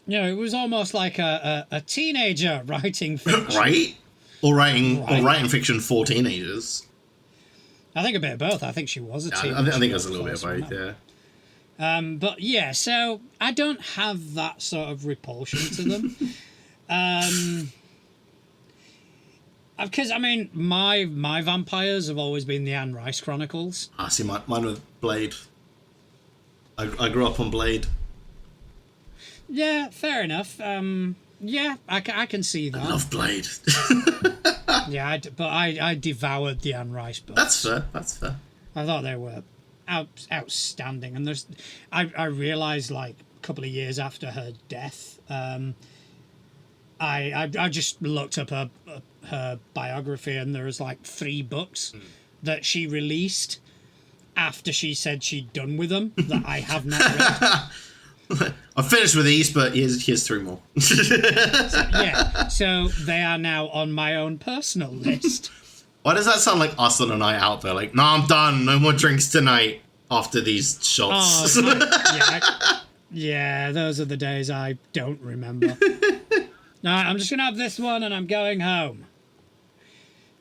You know, it was almost like a teenager writing fiction. Right? Or writing fiction for teenagers. I think a bit of both. I think she was a teenager. I think there's a little bit of both, yeah. But yeah, so I don't have that sort of repulsion to them. Because, I mean, my vampires have always been the Anne Rice Chronicles. I see, mine with Blade. I grew up on Blade. Yeah, fair enough. Yeah, I can see that. I love Blade. Yeah, but I devoured the Anne Rice books. That's fair. I thought they were outstanding. And I realised, like, a couple of years after her death, I just looked up her biography, and there was, like, 3 books that she released after she said she'd done with them that I have not read. I finished with these, but here's 3 more. So they are now on my own personal list. Why does that sound like us on a night out there? Like, no, I'm done. No more drinks tonight after these shots. Yeah, those are the days I don't remember. No, I'm just going to have this one and I'm going home.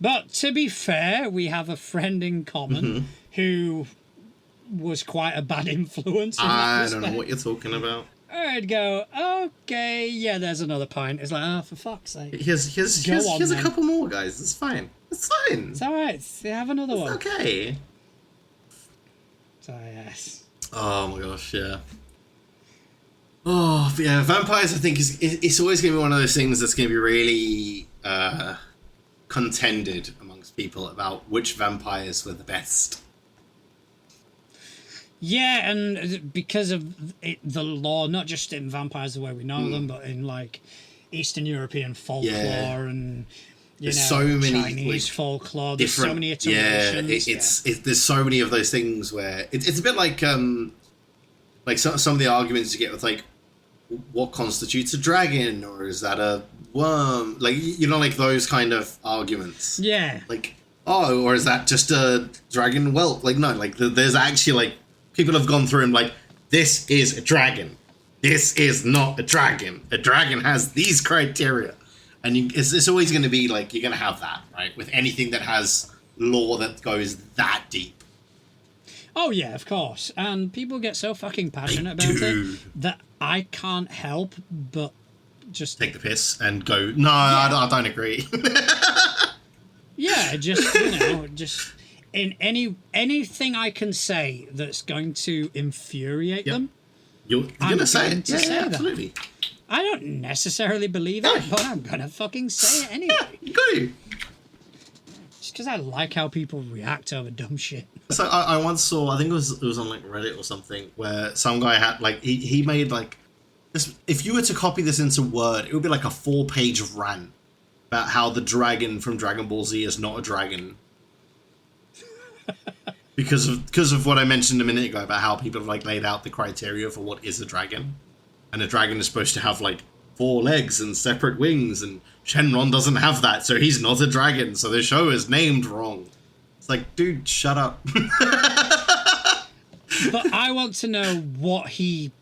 But to be fair, we have a friend in common who was quite a bad influence. I don't know what you're talking about. I'd go, okay, yeah, there's another pint. It's like, oh, for fuck's sake. Here's a couple more, guys. It's fine. It's fine. It's all right. Have another one. Okay. So, yes. Oh my gosh, yeah. Oh, but yeah, vampires, I think, it's always going to be one of those things that's going to be really contended amongst people about which vampires were the best. Yeah, and because of the lore, not just in vampires the way we know them, but in like Eastern European folklore and there's so many Chinese folklore. There's so many iterations. There's so many of those things where it's a bit like some of the arguments you get with like what constitutes a dragon, or is that a worm? Like, you know, like those kind of arguments. Yeah. Like, oh, or is that just a dragon whelp? Like, no, like there's actually like people have gone through and like, this is a dragon. This is not a dragon. A dragon has these criteria. And it's always going to be like, you're going to have that, right? With anything that has lore that goes that deep. Oh, yeah, of course. And people get so fucking passionate about it that I can't help but just... take the piss and go, no, yeah. I don't agree. Yeah, just, you know, just in anything I can say that's going to infuriate them. You're going to say it. Yeah, absolutely. I don't necessarily believe it, but I'm going to fucking say it anyway. Yeah, you got to. Just because I like how people react over dumb shit. So I once saw, I think it was on like Reddit or something, where some guy had like, he made like, this, if you were to copy this into Word, it would be like a 4-page rant about how the dragon from Dragon Ball Z is not a dragon. because of what I mentioned a minute ago about how people have like laid out the criteria for what is a dragon. And a dragon is supposed to have like 4 legs and separate wings, and Shenron doesn't have that, so he's not a dragon, so the show is named wrong. It's like, dude, shut up. But I want to know what he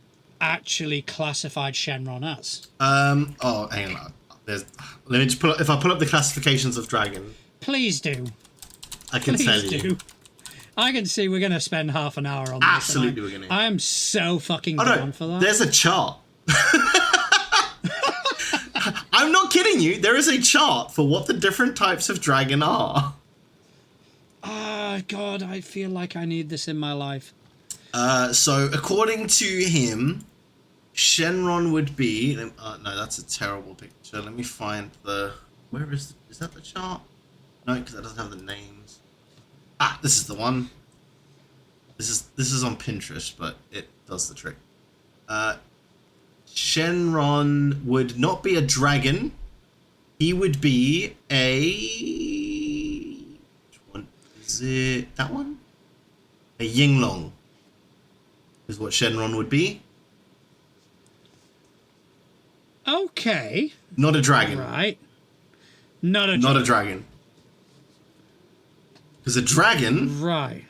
actually classified Shenron as. Oh, hang on. Let me just if I pull up the classifications of dragon. Please do. I can tell you. I can see we're going to spend half an hour on this. Absolutely, we're going to. I am so fucking down for that. There's a chart. I'm not kidding you. There is a chart for what the different types of dragon are. Ah, God, I feel like I need this in my life. So, according to him, Shenron would be... no, that's a terrible picture. Let me find the... Where is... Is that the chart? No, because that doesn't have the names. Ah, this is the one. This is on Pinterest, but it does the trick. Shenron would not be a dragon. He would be a... Which one is it? That one? A Yinglong is what Shenron would be. Okay. Not a dragon. Right. Not a dragon. Because a dragon... Right.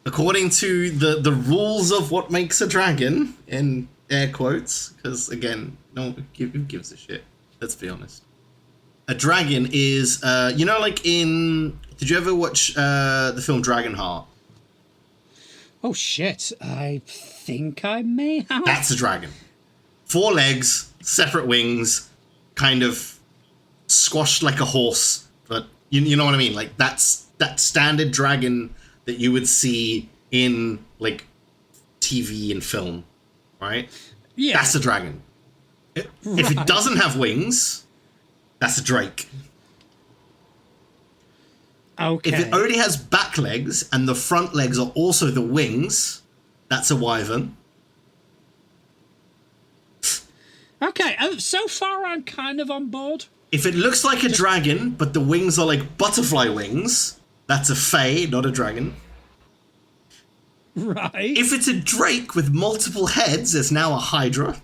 According to the rules of what makes a dragon, in air quotes, because again, no one who gives a shit, let's be honest. A dragon is, you know, like in... Did you ever watch the film Dragonheart? Oh shit, I think I may have. That's a dragon. 4 legs, separate wings, kind of squashed like a horse, but you know what I mean? Like that's that standard dragon that you would see in like TV and film, right? Yeah. That's a dragon. If it doesn't have wings, that's a drake. Okay. If it only has back legs and the front legs are also the wings, that's a wyvern. Okay, so far I'm kind of on board. If it looks like a dragon, but the wings are like butterfly wings, that's a fae, not a dragon. Right. If it's a drake with multiple heads, it's now a hydra.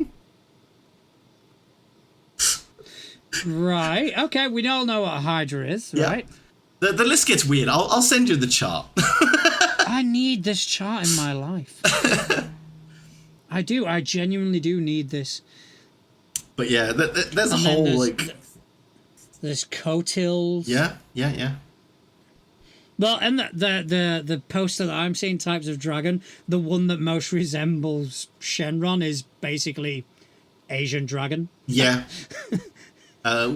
Right. Okay, we all know what a hydra is, right? The list gets weird. I'll send you the chart. I need this chart in my life. I do. I genuinely do need this. But yeah, there's a whole like... There's coattails. Yeah. Well, and the poster that I'm seeing, types of dragon, the one that most resembles Shenron is basically Asian dragon. Yeah.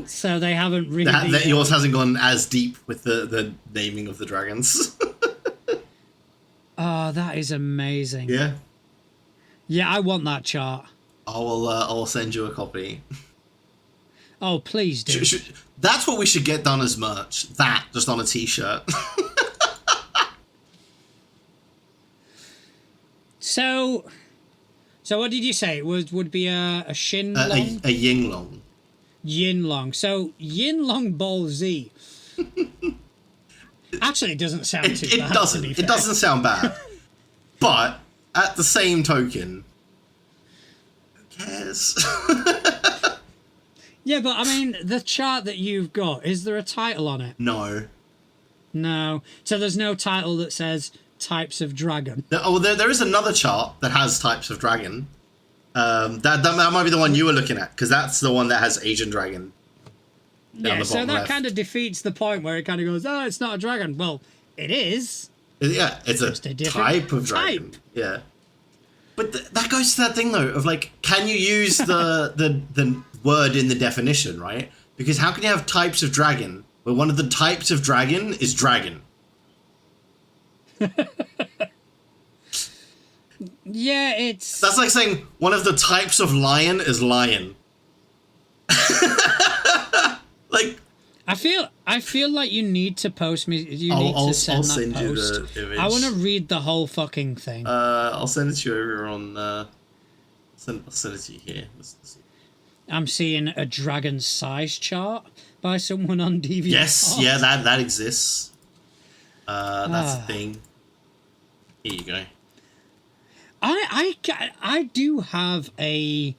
So they haven't really... That yours hasn't gone as deep with the naming of the dragons. Oh, that is amazing. Yeah. Yeah, I want that chart. I'll send you a copy. Oh, please do. That's what we should get done as merch. That, just on a t-shirt. So what did you say? It would be a shin long? A yin long. Yin long. So yin long ball Z. Actually, it doesn't sound too bad. It doesn't sound bad. But at the same token, who cares? Yeah, but I mean, the chart that you've got, is there a title on it? No. No. So there's no title that says types of dragon. There is another chart that has types of dragon. That might be the one you were looking at, because that's the one that has Asian dragon. Yeah, so that kind of defeats the point where it kind of goes, oh, it's not a dragon. Well, it is. Yeah, it's a type of dragon. Yeah. But that goes to that thing, though, of, like, can you use the word in the definition, right? Because how can you have types of dragon where one of the types of dragon is dragon? Yeah, it's... That's like saying one of the types of lion is lion. Like... I feel like you need to post me... I'll send you the image. I want to read the whole fucking thing. I'll send it to you over on... I'll send it to you here. Let's I'm seeing a dragon size chart by someone on DeviantArt. Yes, yeah, that exists. That's a thing. Here you go. I do have a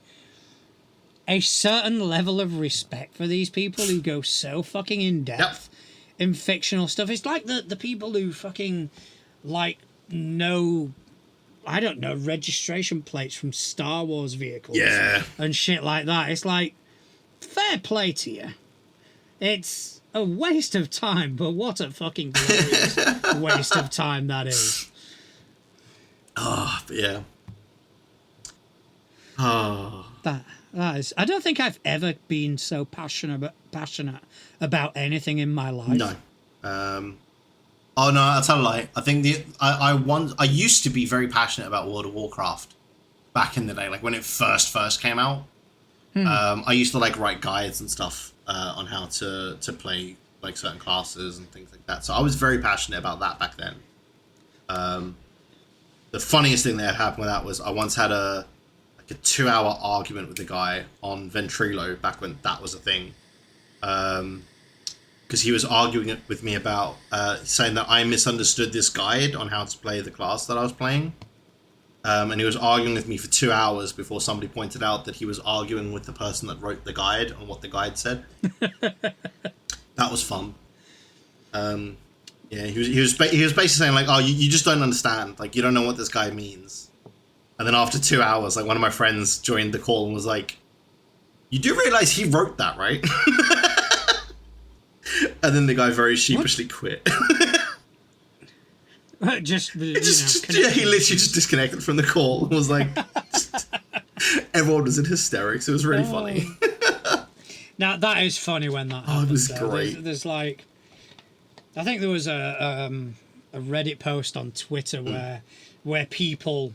certain level of respect for these people who go so fucking in depth in fictional stuff. It's like the people who fucking like know, I don't know, registration plates from Star Wars vehicles and shit like that. It's like, fair play to you. It's a waste of time, but what a fucking glorious waste of time that is. Oh, but yeah. Oh. That is... I don't think I've ever been so passionate about anything in my life. No. Oh no, I'll tell a lie. I think I used to be very passionate about World of Warcraft back in the day, like when it first came out. I used to like write guides and stuff on how to play like certain classes and things like that. So I was very passionate about that back then. The funniest thing that happened with that was I once had a 2-hour argument with the guy on Ventrilo back when that was a thing. Because he was arguing with me about saying that I misunderstood this guide on how to play the class that I was playing. And he was arguing with me for 2 hours before somebody pointed out that he was arguing with the person that wrote the guide on what the guide said. That was fun. Yeah, he was basically saying like, oh, you just don't understand. Like, you don't know what this guy means. And then after 2 hours, like one of my friends joined the call and was like, you do realize he wrote that, right? And then the guy very sheepishly quit. He literally just disconnected from the call and was like, everyone was in hysterics. It was really funny. Now that is funny when that happens. Oh, it was great. There's like, I think there was a Reddit post on Twitter where people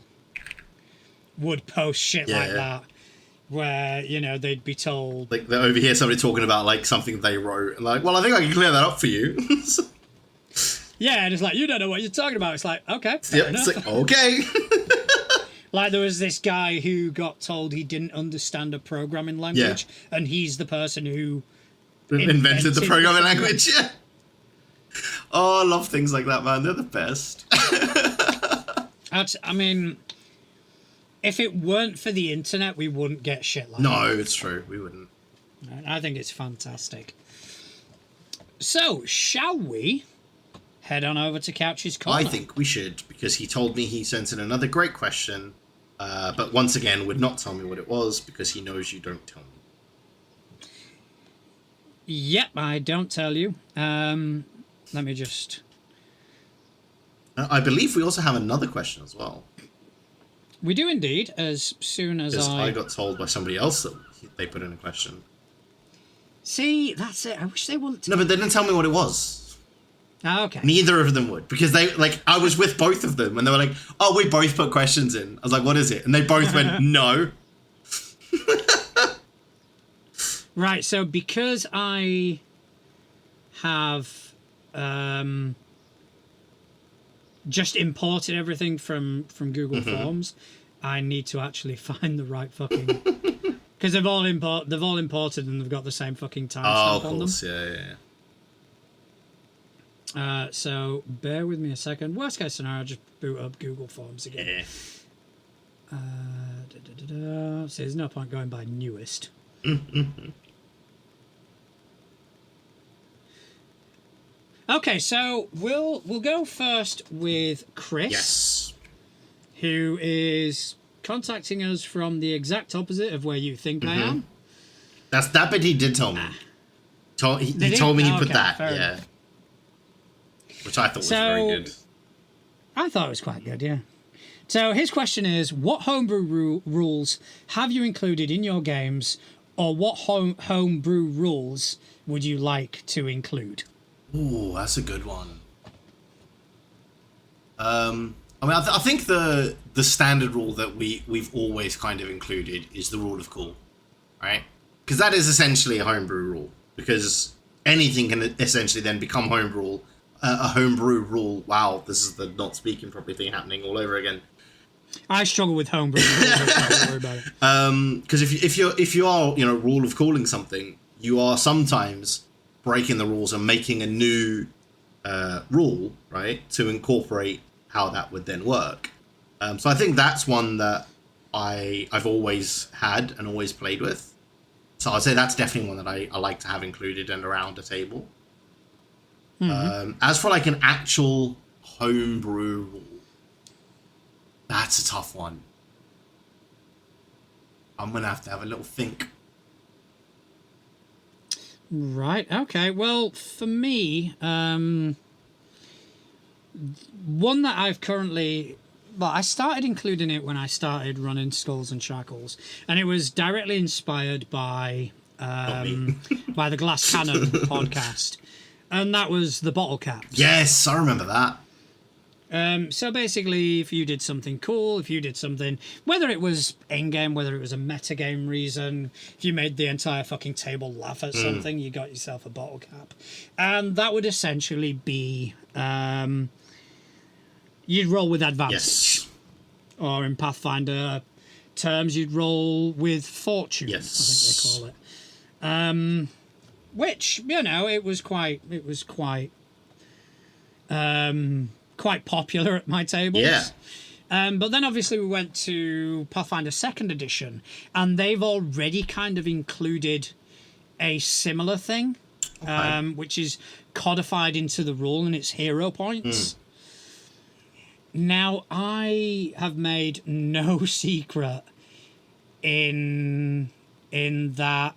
would post shit like that, where, you know, they'd be told, like, they overhear somebody talking about like something they wrote and like, well, I think I can clear that up for you. Yeah, and it's like, you don't know what you're talking about. It's like, okay, it's like, okay. Like, there was this guy who got told he didn't understand a programming language, and he's the person who invented the programming language. Yeah. Oh, I love things like that, man. They're the best. I mean, if it weren't for the internet, we wouldn't get shit like that. No, it's true. We wouldn't. I think it's fantastic. So, shall we head on over to Couch's Corner? I think we should, because he told me he sent in another great question, but once again would not tell me what it was, because he knows you don't tell me. Yep, I don't tell you. Let me just... I believe we also have another question as well. We do indeed, as soon as I got told by somebody else that they put in a question. See, that's it. I wish they wouldn't... No, but they didn't tell me what it was. Okay. Neither of them would, because they like I was with both of them and they were like, "Oh, we both put questions in." I was like, "What is it?" And they both went, "No." Right. So because I have just imported everything from Google Forms, I need to actually find the right fucking because they've all imported and they've got the same fucking timestamp on them. Yeah. So bear with me a second. Worst case scenario, just boot up Google Forms again. So there's no point going by newest. Okay, so we'll go first with Chris. Yes. Who is contacting us from the exact opposite of where you think I am. That bit he did tell me. He told me he put that. Yeah. Enough. Which I thought was very good. I thought it was quite good, yeah. So his question is, what homebrew rules have you included in your games, or what homebrew rules would you like to include? Ooh, that's a good one. I mean, I think the standard rule that we've always kind of included is the rule of cool, right? Because that is essentially a homebrew rule. Because anything can essentially then become a homebrew rule. Wow, this is the not speaking properly thing happening all over again. I struggle with homebrew. Don't worry about it. Because if you are rule of calling something, you are sometimes breaking the rules and making a new rule, right, to incorporate how that would then work. So I think that's one that I've always had and always played with. So I'd say that's definitely one that I like to have included and around a table. As for like an actual homebrew rule, that's a tough one. I'm going to have a little think. Right, okay. Well, for me, one that I've currently... Well, I started including it when I started running Skulls and Shackles, and it was directly inspired by by the Glass Cannon podcast, and that was the bottle caps. Yes, I remember that. So basically, if you did something cool, if you did something, whether it was in-game, whether it was a metagame reason, if you made the entire fucking table laugh at something, you got yourself a bottle cap. And that would essentially be... you'd roll with advantage. Yes. Or in Pathfinder terms, you'd roll with fortune, yes. I think they call it. Which, it was quite popular at my tables. Yeah. But then obviously we went to Pathfinder 2nd edition, and they've already kind of included a similar thing, which is codified into the rule, and it's hero points. Now, I have made no secret in that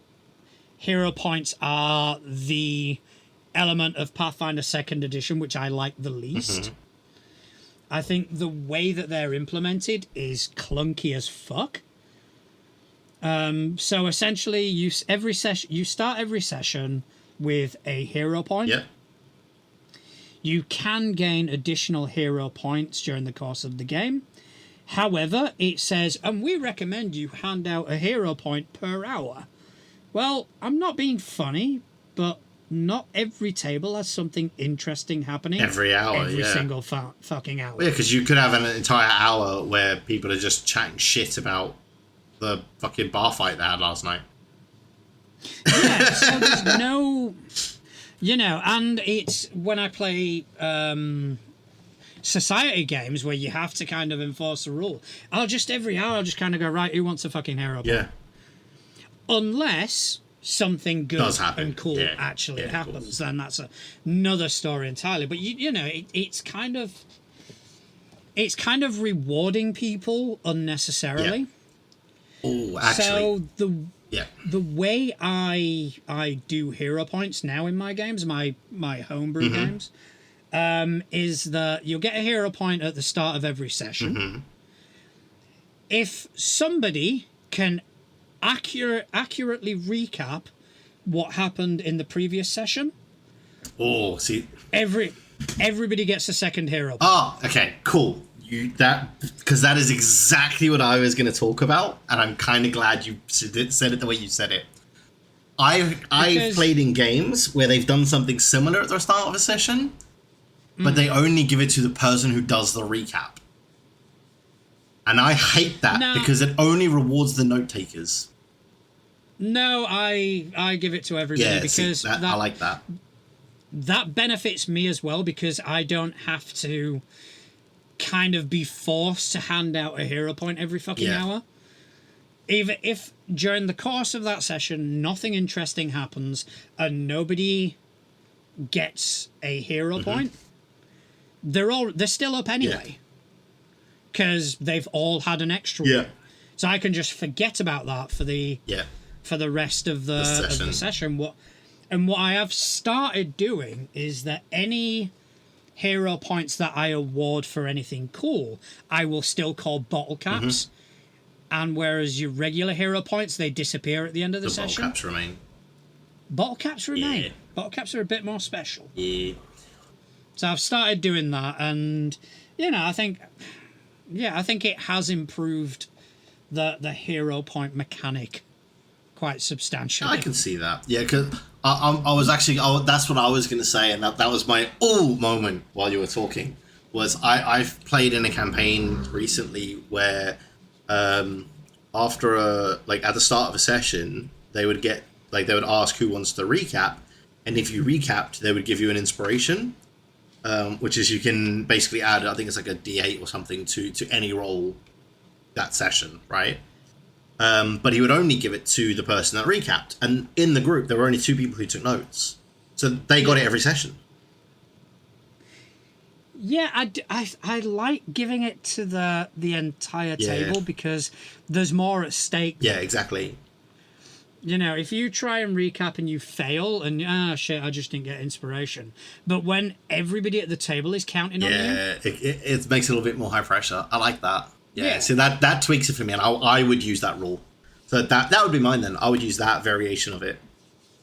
hero points are the element of Pathfinder 2nd edition which I like the least. I think the way that they're implemented is clunky as fuck. So essentially, you start every session with a hero point. Yeah. You can gain additional hero points during the course of the game. However, it says, and we recommend you hand out a hero point per hour. Well, I'm not being funny, but not every table has something interesting happening every hour, every single fucking hour. Well, yeah, because you could have an entire hour where people are just chatting shit about the fucking bar fight they had last night. Yeah, so there's no... and it's when I play society games where you have to kind of enforce a rule. Every hour, I'll just kind of go, right, who wants a fucking hero point? Yeah. Unless something good and cool actually happens, then that's another story entirely. But it's kind of rewarding people unnecessarily. Oh, actually. So the way I do hero points now in my games, my homebrew games, is that you'll get a hero point at the start of every session. If somebody can accurately recap what happened in the previous session. Oh, see. Everybody gets a second hero point. Oh, okay, cool. Because that is exactly what I was going to talk about, and I'm kind of glad you said it the way you said it. I've played in games where they've done something similar at the start of a session, but they only give it to the person who does the recap. And I hate that because it only rewards the note takers. No, I give it to everybody because I like that. That benefits me as well because I don't have to kind of be forced to hand out a hero point every fucking hour. Even if during the course of that session nothing interesting happens and nobody gets a hero point, they're still up anyway because they've all had an extra one. So I can just forget about that for the rest of the session. What I have started doing is that any hero points that I award for anything cool, I will still call bottle caps. And whereas your regular hero points, they disappear at the end of the session. Bottle caps remain. Bottle caps remain. Yeah. Bottle caps are a bit more special. Yeah. So I've started doing that, and I think it has improved the hero point mechanic quite substantially. I can see that. Yeah, because I was actually that's what I was going to say, and that was my moment while you were talking. Was I've played in a campaign recently where after at the start of a session they would ask who wants to recap, and if you recapped they would give you an inspiration, which is you can basically add, I think it's like a D8 or something to any roll that session, right? But he would only give it to the person that recapped. And in the group, there were only 2 people who took notes. So they got it every session. Yeah, I like giving it to the entire table because there's more at stake. Yeah, exactly. If you try and recap and you fail and, shit, I just didn't get inspiration. But when everybody at the table is counting on you... Yeah, it makes it a little bit more high pressure. I like that. Yeah, so that tweaks it for me, and I would use that rule. So that would be mine then. I would use that variation of it.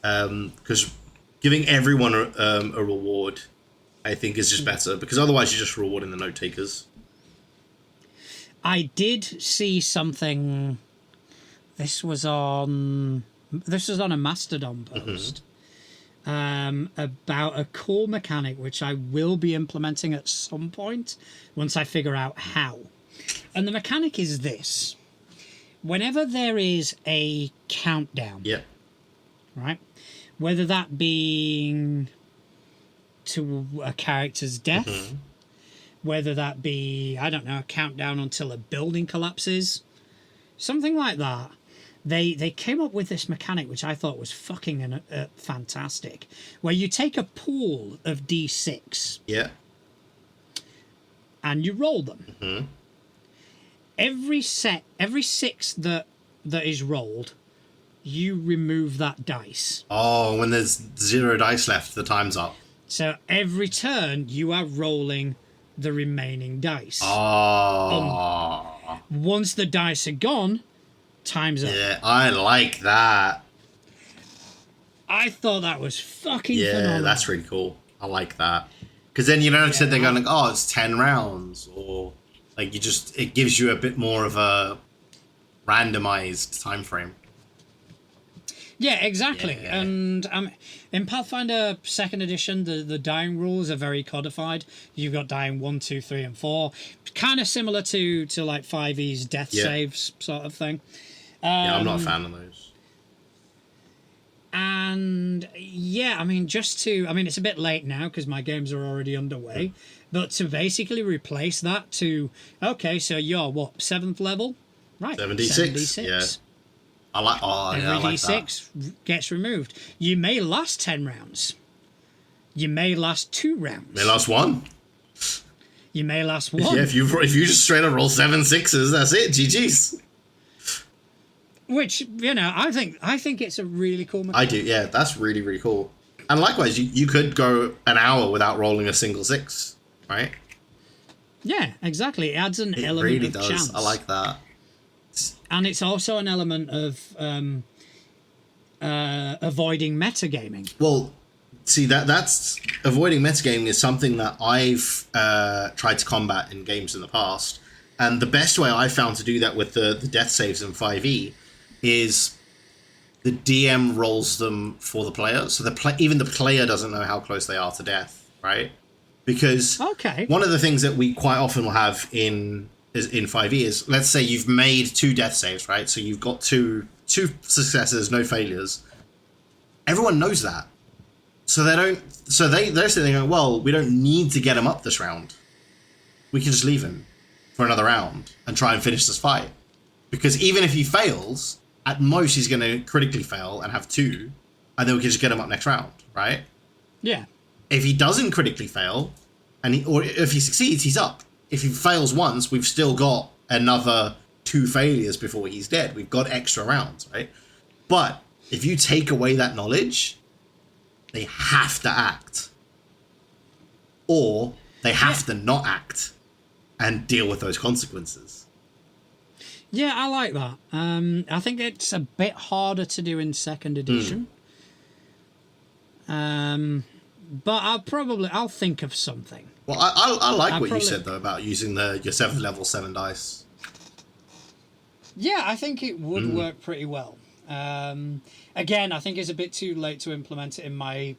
Because giving everyone a reward, I think, is just better. Because otherwise you're just rewarding the note takers. I did see something... This was on a Mastodon post. About a cool mechanic, which I will be implementing at some point once I figure out how. And the mechanic is this. Whenever there is a countdown, right, whether that being to a character's death, whether that be, I don't know, a countdown until a building collapses, something like that, they came up with this mechanic which I thought was fucking fantastic, where you take a pool of D6 and you roll them. Every 6 that is rolled, you remove that dice. Oh, when there's 0 dice left, the time's up. So every turn, you are rolling the remaining dice. Oh. Once the dice are gone, time's up. Yeah, I like that. I thought that was fucking phenomenal. Yeah, that's really cool. I like that. Because then you don't sit there going, it's 10 rounds, or... Like, it gives you a bit more of a randomized time frame. Yeah, exactly. Yeah. And in Pathfinder 2nd edition, the dying rules are very codified. You've got dying 1, 2, 3, and 4. Kind of similar to like 5e's death saves sort of thing. I'm not a fan of those. And it's a bit late now because my games are already underway. But to basically replace that to, so you're what, 7th level? Right. 76. Yeah. I like, Every D6 gets removed. You may last 10 rounds. You may last 2 rounds. May last 1. You may last 1. Yeah, if you just straight up roll 7 6s, that's it. GG's. Which, I think it's a really cool mechanic. I do, yeah. That's really, really cool. And likewise, you could go an hour without rolling a single 6, right? Yeah, exactly. It adds an element really of does. chance. I like that. And it's also an element of avoiding metagaming. Well, See, that's avoiding metagaming is something that I've tried to combat in games in the past. And the best way I found to do that with the death saves in 5e is the DM rolls them for the player. So even the player doesn't know how close they are to death, right? Because one of the things that we quite often will have in 5e is, let's say you've made 2 death saves, right? So you've got two successes, no failures. Everyone knows that. So they're sitting there going, well, we don't need to get him up this round. We can just leave him for another round and try and finish this fight. Because even if he fails, at most he's going to critically fail and have 2, and then we can just get him up next round, right? Yeah. If he doesn't critically fail, or if he succeeds, he's up. If he fails once, we've still got another 2 failures before he's dead. We've got extra rounds, right? But if you take away that knowledge, they have to act. Or they have to not act and deal with those consequences. Yeah, I like that. I think it's a bit harder to do in 2nd edition. But I'll think of something. Well, I like what you said, though, about using your 7th level 7 dice. Yeah, I think it would work pretty well. Again, I think it's a bit too late to implement it in my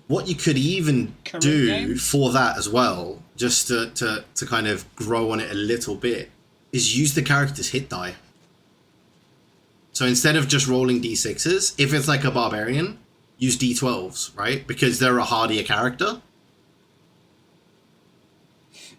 what you could even do games for that as well, just to kind of grow on it a little bit, is use the character's hit die. So instead of just rolling d6s, if it's like a barbarian, use d12s, right? Because they're a hardier character.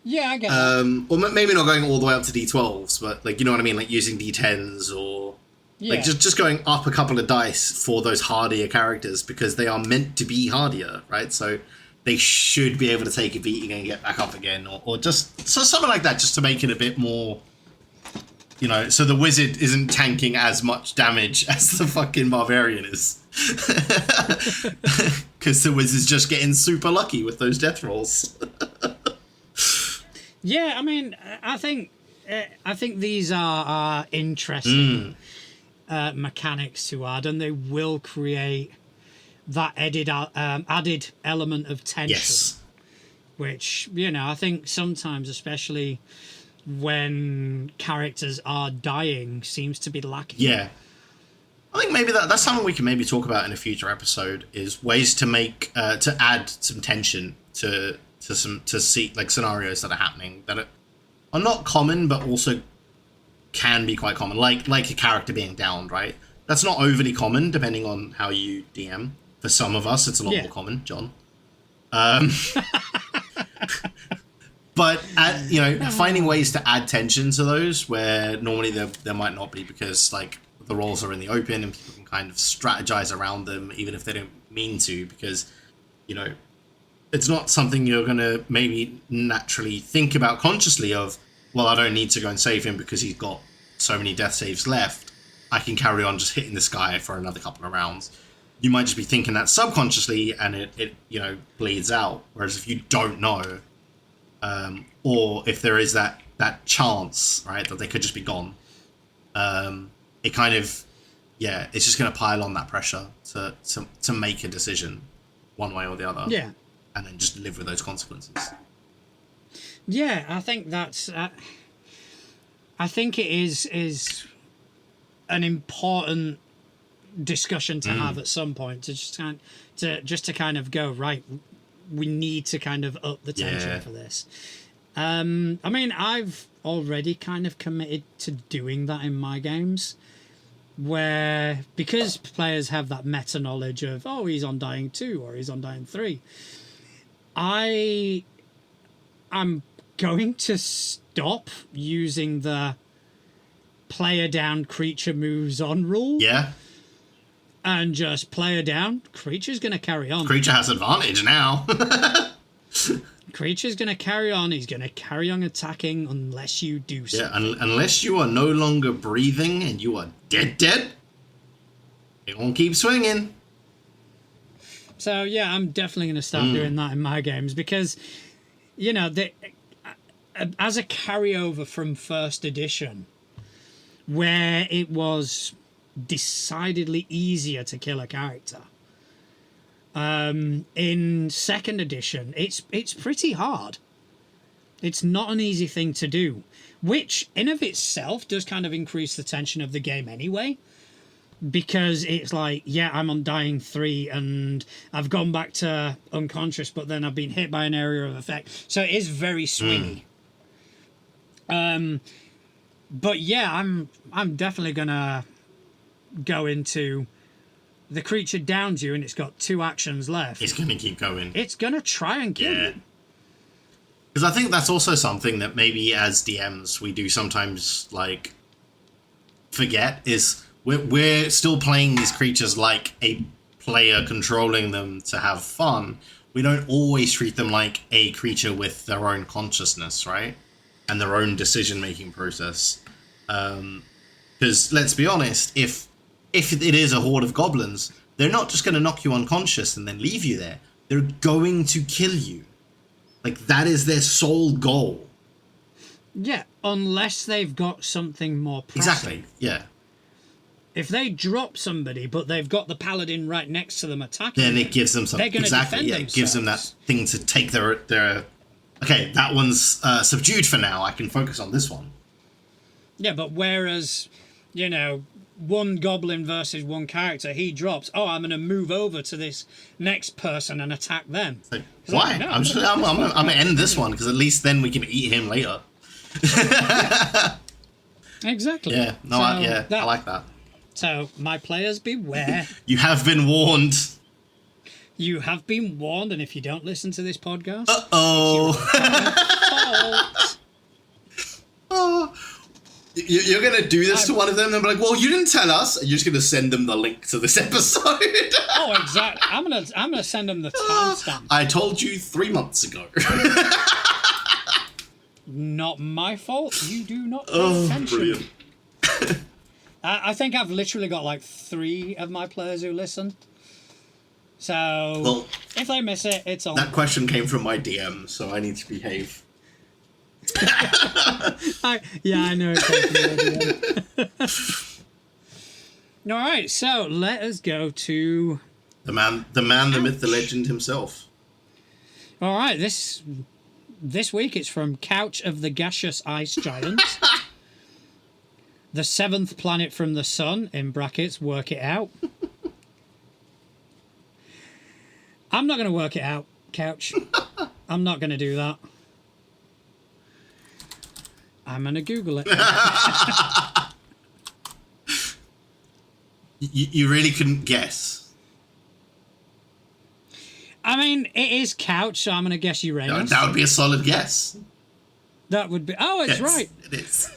Yeah, I get that. Or maybe not going all the way up to d12s, but like, you know what I mean? Like using d10s or like just going up a couple of dice for those hardier characters, because they are meant to be hardier, right? So they should be able to take a beating and get back up again, or just something like that, just to make it a bit more, you know, so the wizard isn't tanking as much damage as the fucking barbarian is. Because the wizard's just getting super lucky with those death rolls. Yeah, I mean, I think these are interesting mechanics to add, and they will create that added element of tension. Yes. Which, you know, I think sometimes, especially when characters are dying, seems to be lacking. Yeah. I think maybe that's something we can maybe talk about in a future episode, is ways to make to add some tension to see like scenarios that are happening that are not common but also can be quite common, like a character being downed, right? That's not overly common depending on how you DM. For some of us, it's a lot more common, John. But finding ways to add tension to those where normally there might not be, because like the roles are in the open and people can kind of strategize around them even if they don't mean to, because, you know, it's not something you're going to maybe naturally think about consciously of, well, I don't need to go and save him because he's got so many death saves left. I can carry on just hitting this guy for another couple of rounds. You might just be thinking that subconsciously, and it bleeds out. Whereas if you don't know, or if there is that chance, right, that they could just be gone, it kind of, it's just going to pile on that pressure to make a decision one way or the other. Yeah. And then just live with those consequences. Yeah, I think that's. I think it is an important discussion to have at some point, to just kind of go, right, we need to kind of up the tension for this. I mean, I've already kind of committed to doing that in my games, where because players have that meta knowledge of, oh, he's on dying 2 or he's on dying 3. I'm going to stop using the player down, creature moves on rule. Yeah. And just player down, creature's going to carry on. Creature has advantage now. Creature's going to carry on. He's going to carry on attacking unless you do something. Yeah, unless you are no longer breathing and you are dead, it won't keep swinging. So, yeah, I'm definitely going to start doing that in my games, because, you know, as a carryover from 1st edition, where it was decidedly easier to kill a character, In second edition, it's pretty hard. It's not an easy thing to do, which in of itself does kind of increase the tension of the game anyway, because it's like, yeah, I'm on dying 3 and I've gone back to unconscious, but then I've been hit by an area of effect, so it is very swingy. But yeah, I'm definitely gonna go into the creature downs you and it's got 2 actions left. It's gonna keep going. It's gonna try and kill you. Because I think that's also something that maybe as DMs we do sometimes like forget, is we're still playing these creatures like a player controlling them to have fun. We don't always treat them like a creature with their own consciousness, right? And their own decision-making process. Because let's be honest, if it is a horde of goblins, they're not just going to knock you unconscious and then leave you there. They're going to kill you. Like, that is their sole goal. Yeah, unless they've got something more pressing. Exactly, yeah. If they drop somebody, but they've got the paladin right next to them attacking, then it gives them something. They're going to defend themselves. It gives them that thing to take their. Okay, that one's subdued for now. I can focus on this one. Yeah, but whereas, one goblin versus one character, he drops. Oh, I'm going to move over to this next person and attack them. Like, why? No, I'm going to end this one because at least then we can eat him later. Exactly. Yeah. No. I like that. So, my players, beware. You have been warned. You have been warned, and if you don't listen to this podcast, oh, you're gonna do this to one of them, and be like, "Well, you didn't tell us." And you're just gonna send them the link to this episode. Oh, exactly. I'm gonna send them the timestamp. I told you 3 months ago. Not my fault. You do not pay attention. Brilliant. I think I've literally got like 3 of my players who listen. So, if they miss it, it's on. That question came from my DM, so I need to behave. I know it came from your DM. All right, so let us go to... The man, the myth, the legend himself. All right, this week it's from Couch of the Gaseous Ice Giants. The 7th planet from the sun, in brackets, work it out. I'm not going to work it out, Couch. I'm not going to do that. I'm going to Google it. You really couldn't guess. I mean, it is Couch, so I'm going to guess Uranus. That would be a solid guess. That would be... Oh, it's right. It is.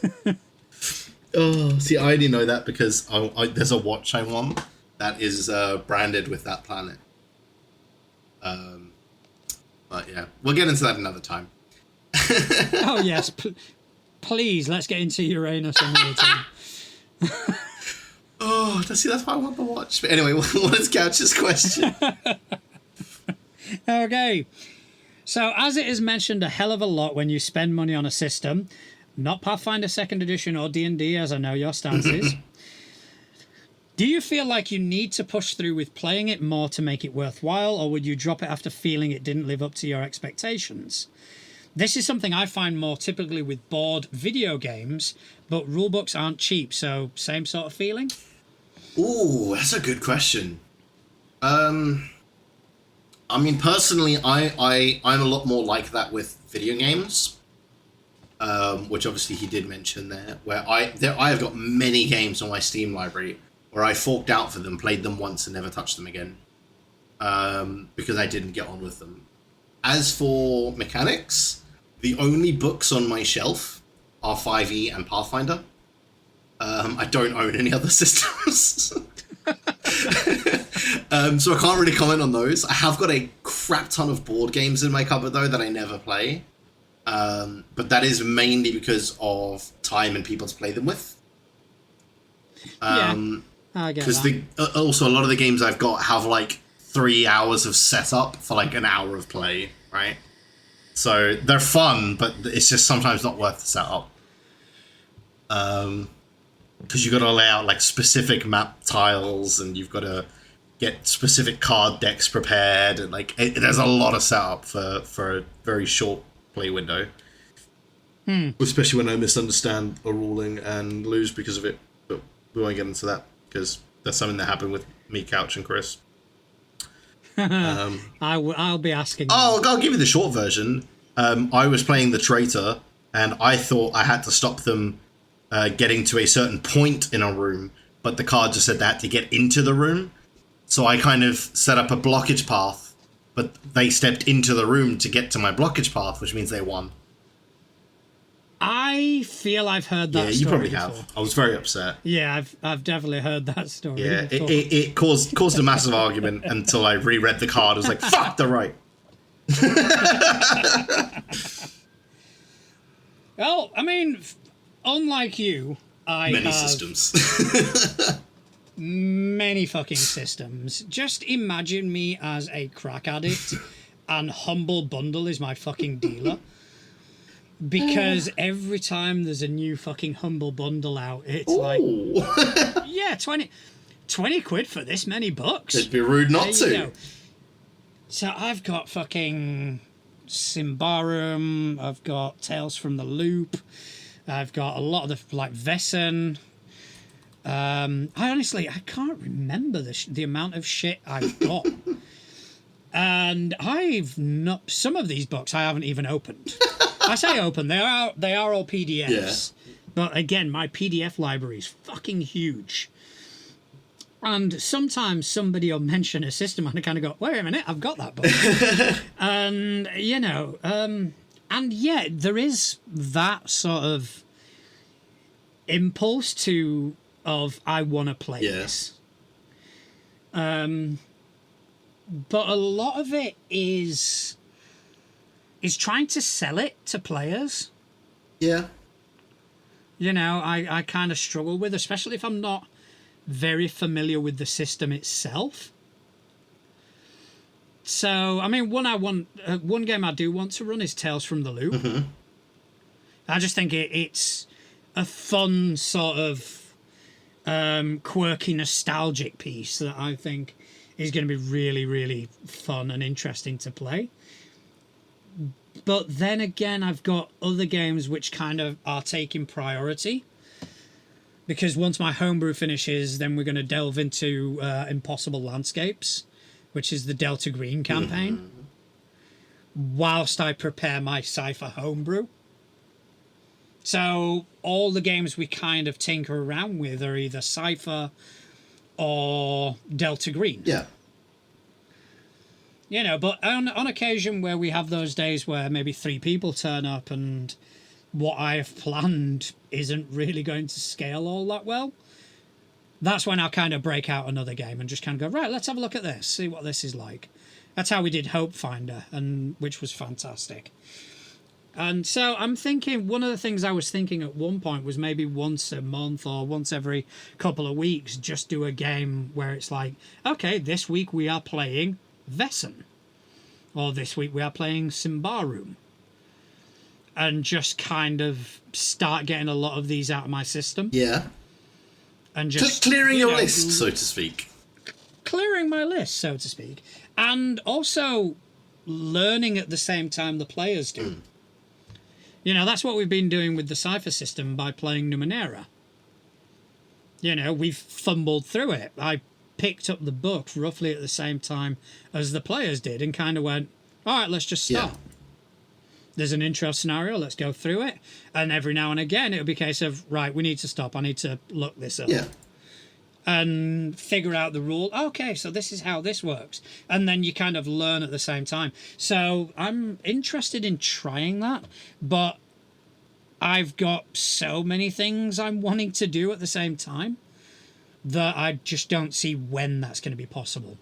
Oh, see, I only know that because there's a watch I want that is branded with that planet. But yeah, we'll get into that another time. Oh yes, please, let's get into Uranus another time. Oh, see, that's why I want the watch. But anyway, what is Couch's question? Okay, so as it is mentioned a hell of a lot when you spend money on a system, not Pathfinder 2nd Edition or D&D, as I know your stance is. Do you feel like you need to push through with playing it more to make it worthwhile, or would you drop it after feeling it didn't live up to your expectations? This is something I find more typically with board video games, but rulebooks aren't cheap, so same sort of feeling? Ooh, that's a good question. I mean, personally, I'm a lot more like that with video games, which obviously he did mention there, where I have got many games on my Steam library where I forked out for them, played them once, and never touched them again, because I didn't get on with them. As for mechanics, the only books on my shelf are 5e and Pathfinder. I don't own any other systems. So I can't really comment on those. I have got a crap ton of board games in my cupboard, though, that I never play. But that is mainly because of time and people to play them with. Yeah, I get that. Also, a lot of the games I've got have, like, 3 hours of setup for, like, an hour of play, right? So they're fun, but it's just sometimes not worth the setup. Because you've got to lay out, like, specific map tiles, and you've got to get specific card decks prepared, and like there's a lot of setup for a very short play window. Especially when I misunderstand a ruling and lose because of it. But we won't get into that because that's something that happened with me, Couch, and Chris. I'll be asking. Oh, I'll give you the short version. I was playing the traitor, and I thought I had to stop them getting to a certain point in a room, but the card just said they had to get into the room. So I kind of set up a blockage path, but they stepped into the room to get to my blockage path, which means they won. I feel I've heard that story. Yeah, you probably before. have. I was very upset. Yeah, I've definitely heard that story. Yeah, before. it caused a massive argument until I reread the card. I was like, fuck, they're right. Well, I mean, unlike you, I Many have systems. many fucking systems. Just imagine me as a crack addict and Humble Bundle is my fucking dealer. Because every time there's a new fucking Humble Bundle out, it's like, yeah, 20 quid for this many bucks. It'd be rude not to. So I've got fucking Symbaroum, I've got Tales from the Loop, I've got a lot of the, like, Vessen. I can't remember the amount of shit I've got. And some of these books I haven't even opened. I say open, they are all PDFs. Yeah. But again, my PDF library is fucking huge. And sometimes somebody will mention a system and I kind of go, wait a minute, I've got that book. And, and yeah, there is that sort of impulse of I want to play this. But a lot of it is trying to sell it to players. Yeah. I kind of struggle with, especially if I'm not very familiar with the system itself. So, I mean, one game I do want to run is Tales from the Loop. Mm-hmm. I just think it's a fun sort of quirky, nostalgic piece that I think is going to be really, really fun and interesting to play. But then again, I've got other games which kind of are taking priority. Because once my homebrew finishes, then we're going to delve into Impossible Landscapes, which is the Delta Green campaign, whilst I prepare my Cypher homebrew. So all the games we kind of tinker around with are either Cypher or Delta Green. Yeah. But on occasion where we have those days where maybe 3 people turn up and what I have planned isn't really going to scale all that well, that's when I'll kind of break out another game and just kind of go, right, let's have a look at this, see what this is like. That's how we did Hopefinder, which was fantastic. And so I'm thinking, one of the things I was thinking at one point was maybe once a month or once every couple of weeks, just do a game where it's like, okay, this week we are playing Vessen, or this week we are playing Symbaroum, and just kind of start getting a lot of these out of my system. Yeah. And just clearing your list, so to speak. Clearing my list, so to speak. And also learning at the same time the players do. That's what we've been doing with the Cypher system by playing Numenera. We've fumbled through it. I picked up the book roughly at the same time as the players did and kind of went, all right, let's just start. Yeah. There's an intro scenario, let's go through it. And every now and again, it'll be a case of, right, we need to stop. I need to look this up. Yeah. And figure out the rule. Okay, so this is how this works. And then you kind of learn at the same time. So I'm interested in trying that, but I've got so many things I'm wanting to do at the same time that I just don't see when that's going to be possible.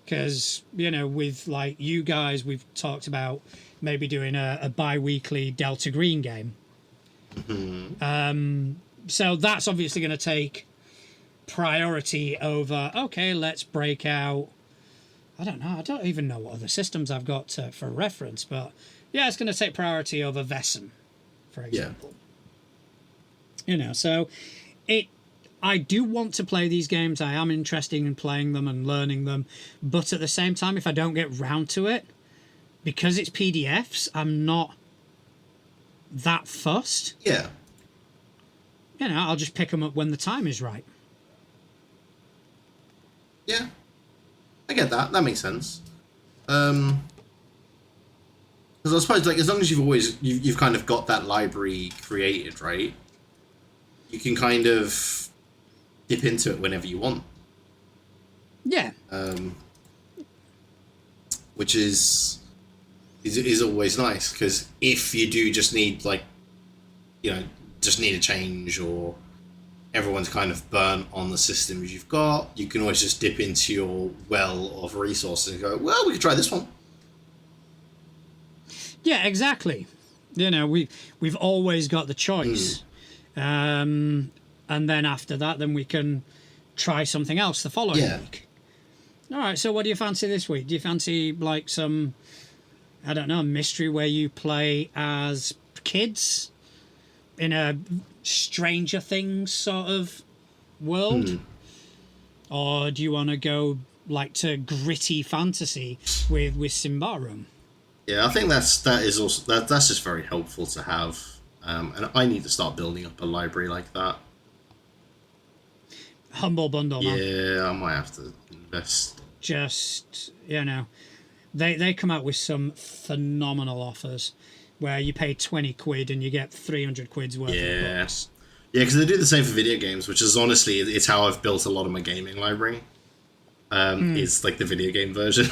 Because, with like you guys, we've talked about maybe doing a bi-weekly Delta Green game. Mm-hmm. So that's obviously going to take priority over, okay, let's break out, I don't even know what other systems I've got for reference, but yeah, it's going to take priority over Vessen, for example. So I do want to play these games. I am interested in playing them and learning them. But at the same time, if I don't get round to it, because it's PDFs, I'm not that fussed. Yeah. You know, I'll just pick them up when the time is right. Yeah. I get that. That makes sense. Because I suppose, like, as long as you've kind of got that library created, right? You can kind of dip into it whenever you want. Yeah. Which is always nice, because if you do just need, like, you know, just need a change, or everyone's kind of burnt on the systems you've got, you can always just dip into your well of resources and go, well, we could try this one. Yeah, exactly. You know, we've always got the choice. And then after that, then we can try something else the following week. All right, so what do you fancy this week? Do you fancy, like, some, I don't know, mystery where you play as kids in a Stranger Things sort of world? Or do you want to go, like, to gritty fantasy with Symbaroum? Yeah, I think that's just very helpful to have, and I need to start building up a library like that. Humble bundle, man. Yeah, I might have to invest. Just, you know, they come out with some phenomenal offers where you pay 20 quid and you get 300 quid's worth of books. Yeah, because they do the same for video games, which is honestly, it's how I've built a lot of my gaming library. Is like the video game version,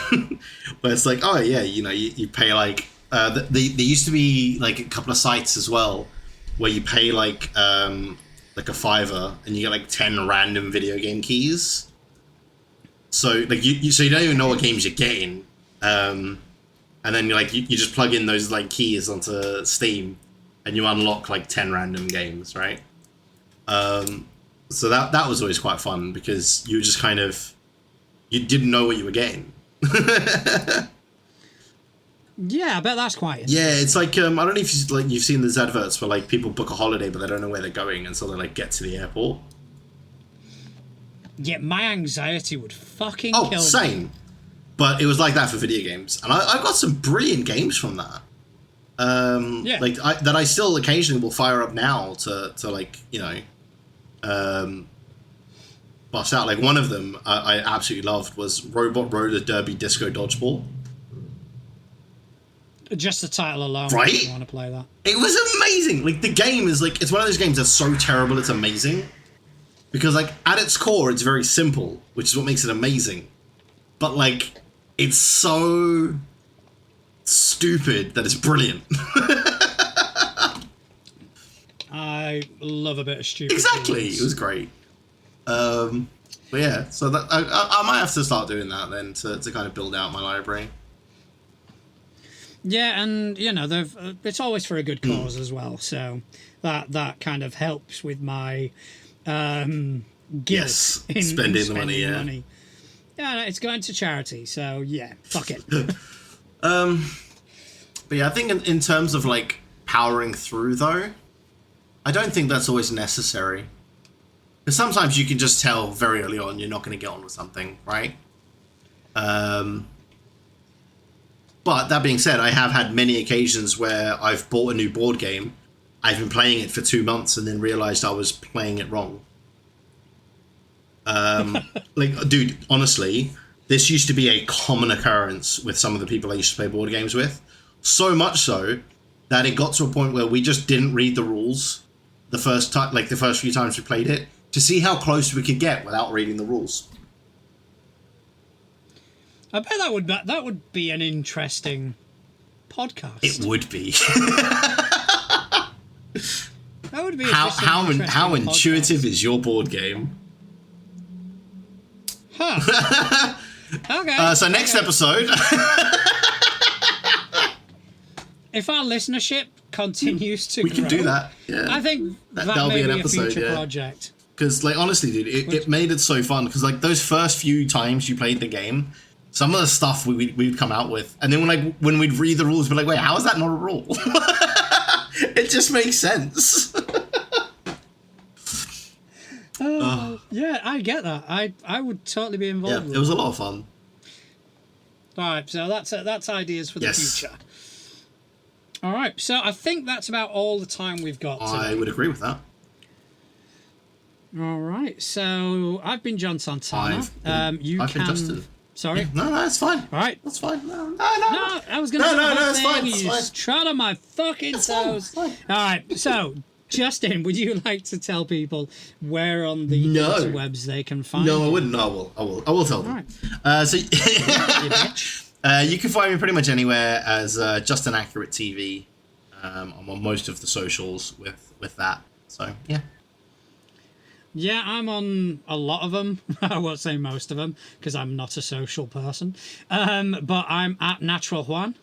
where it's like, oh yeah, you know, you pay like there used to be like a couple of sites as well where you pay like a $5 and you get like 10 random video game keys. So like you don't even know what games you're getting, and then you just plug in those like keys onto Steam and you unlock like 10 random games, right? So that was always quite fun, because you just kind of, you didn't know what you were getting. Yeah, I bet that's quite interesting. Yeah, it's like, I don't know if you've seen those adverts where like people book a holiday but they don't know where they're going, and so they like get to the airport. Yeah, my anxiety would fucking kill me. Oh, same. But it was like that for video games, and I've got some brilliant games from that. Like that I still occasionally will fire up now to like, you know, bust out. Like one of them I absolutely loved was Robot Roller Derby Disco Dodgeball. Just the title alone, right? I want to play that. It was amazing. Like the game is like, it's one of those games that's so terrible it's amazing, because like at its core it's very simple, which is what makes it amazing. But like it's so stupid that it's brilliant. I love a bit of stupid. Exactly, games. It was great. But yeah, so that I might have to start doing that then to kind of build out my library. Yeah, and you know, it's always for a good cause as well. So that kind of helps with my guilt in spending the money. Yeah, money. Yeah, no, it's going to charity. So yeah, fuck it. But yeah, I think in terms of like powering through though, I don't think that's always necessary. Because sometimes you can just tell very early on you're not going to get on with something, right? But that being said, I have had many occasions where I've bought a new board game, I've been playing it for 2 months, and then realized I was playing it wrong. Like, dude, honestly, this used to be a common occurrence with some of the people I used to play board games with. So much so that it got to a point where we just didn't read the rules the first few times we played it, to see how close we could get without reading the rules. I bet that would be an interesting podcast. It would be. That would be how intuitive is your board game? Huh. Okay. So next episode. If our listenership continues to grow, we can do that. Yeah. I think that'll may be an episode, a future project. Because, like, honestly, dude, it made it so fun. Because, like, those first few times you played the game, some of the stuff we'd come out with, and then when we'd read the rules, we'd be like, wait, how is that not a rule? It just makes sense. Yeah, I get that. I would totally be involved. Yeah, with it was a lot of fun. All right, so that's ideas for the Yes. future. All right, so I think that's about all the time we've got today. I would agree with that. All right, so I've been John Santana. I've been Justin. Sorry. No, that's fine. All right. That's fine. No, I was going to No, it's fine. You It's fine. trod on my fucking It's fine, toes. it's fine. All right, so Justin, would you like to tell people where on the interwebs they can find No, I you? wouldn't. No, I will tell them. Right. So You bitch. you can find me pretty much anywhere as Justin Accurate TV. I'm on most of the socials with that. So yeah. Yeah, I'm on a lot of them. I won't say most of them because I'm not a social person. But I'm at Natural Juan.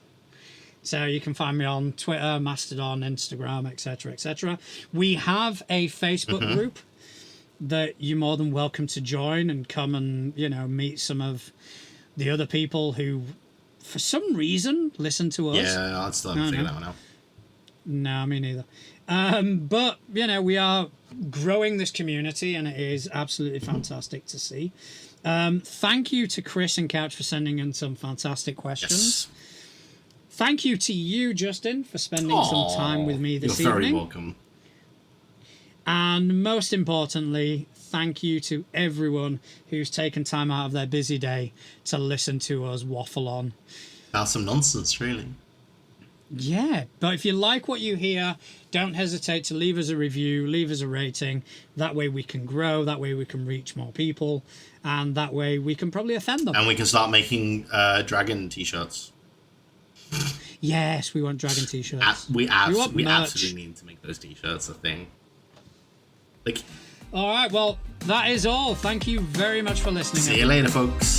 So you can find me on Twitter, Mastodon, Instagram, etc., etc. We have a Facebook group that you're more than welcome to join and come and, meet some of the other people who, for some reason, listen to us. Yeah, I'd still haven't figured that one out. No, me neither. But, we are growing this community and it is absolutely fantastic to see. Thank you to Chris and Couch for sending in some fantastic questions. Yes. Thank you to you, Justin, for spending some time with me this You're evening. very welcome. And most importantly, thank you to everyone who's taken time out of their busy day to listen to us waffle on. About some nonsense, really. Yeah, but if you like what you hear, don't hesitate to leave us a review, leave us a rating. That way we can grow, that way we can reach more people, and that way we can probably offend them. And we can start making dragon t-shirts. Yes, we want dragon t-shirts. We want merch. absolutely need to make those t-shirts a thing. Like, All right, well, that is all. Thank you very much for listening. see you later, folks.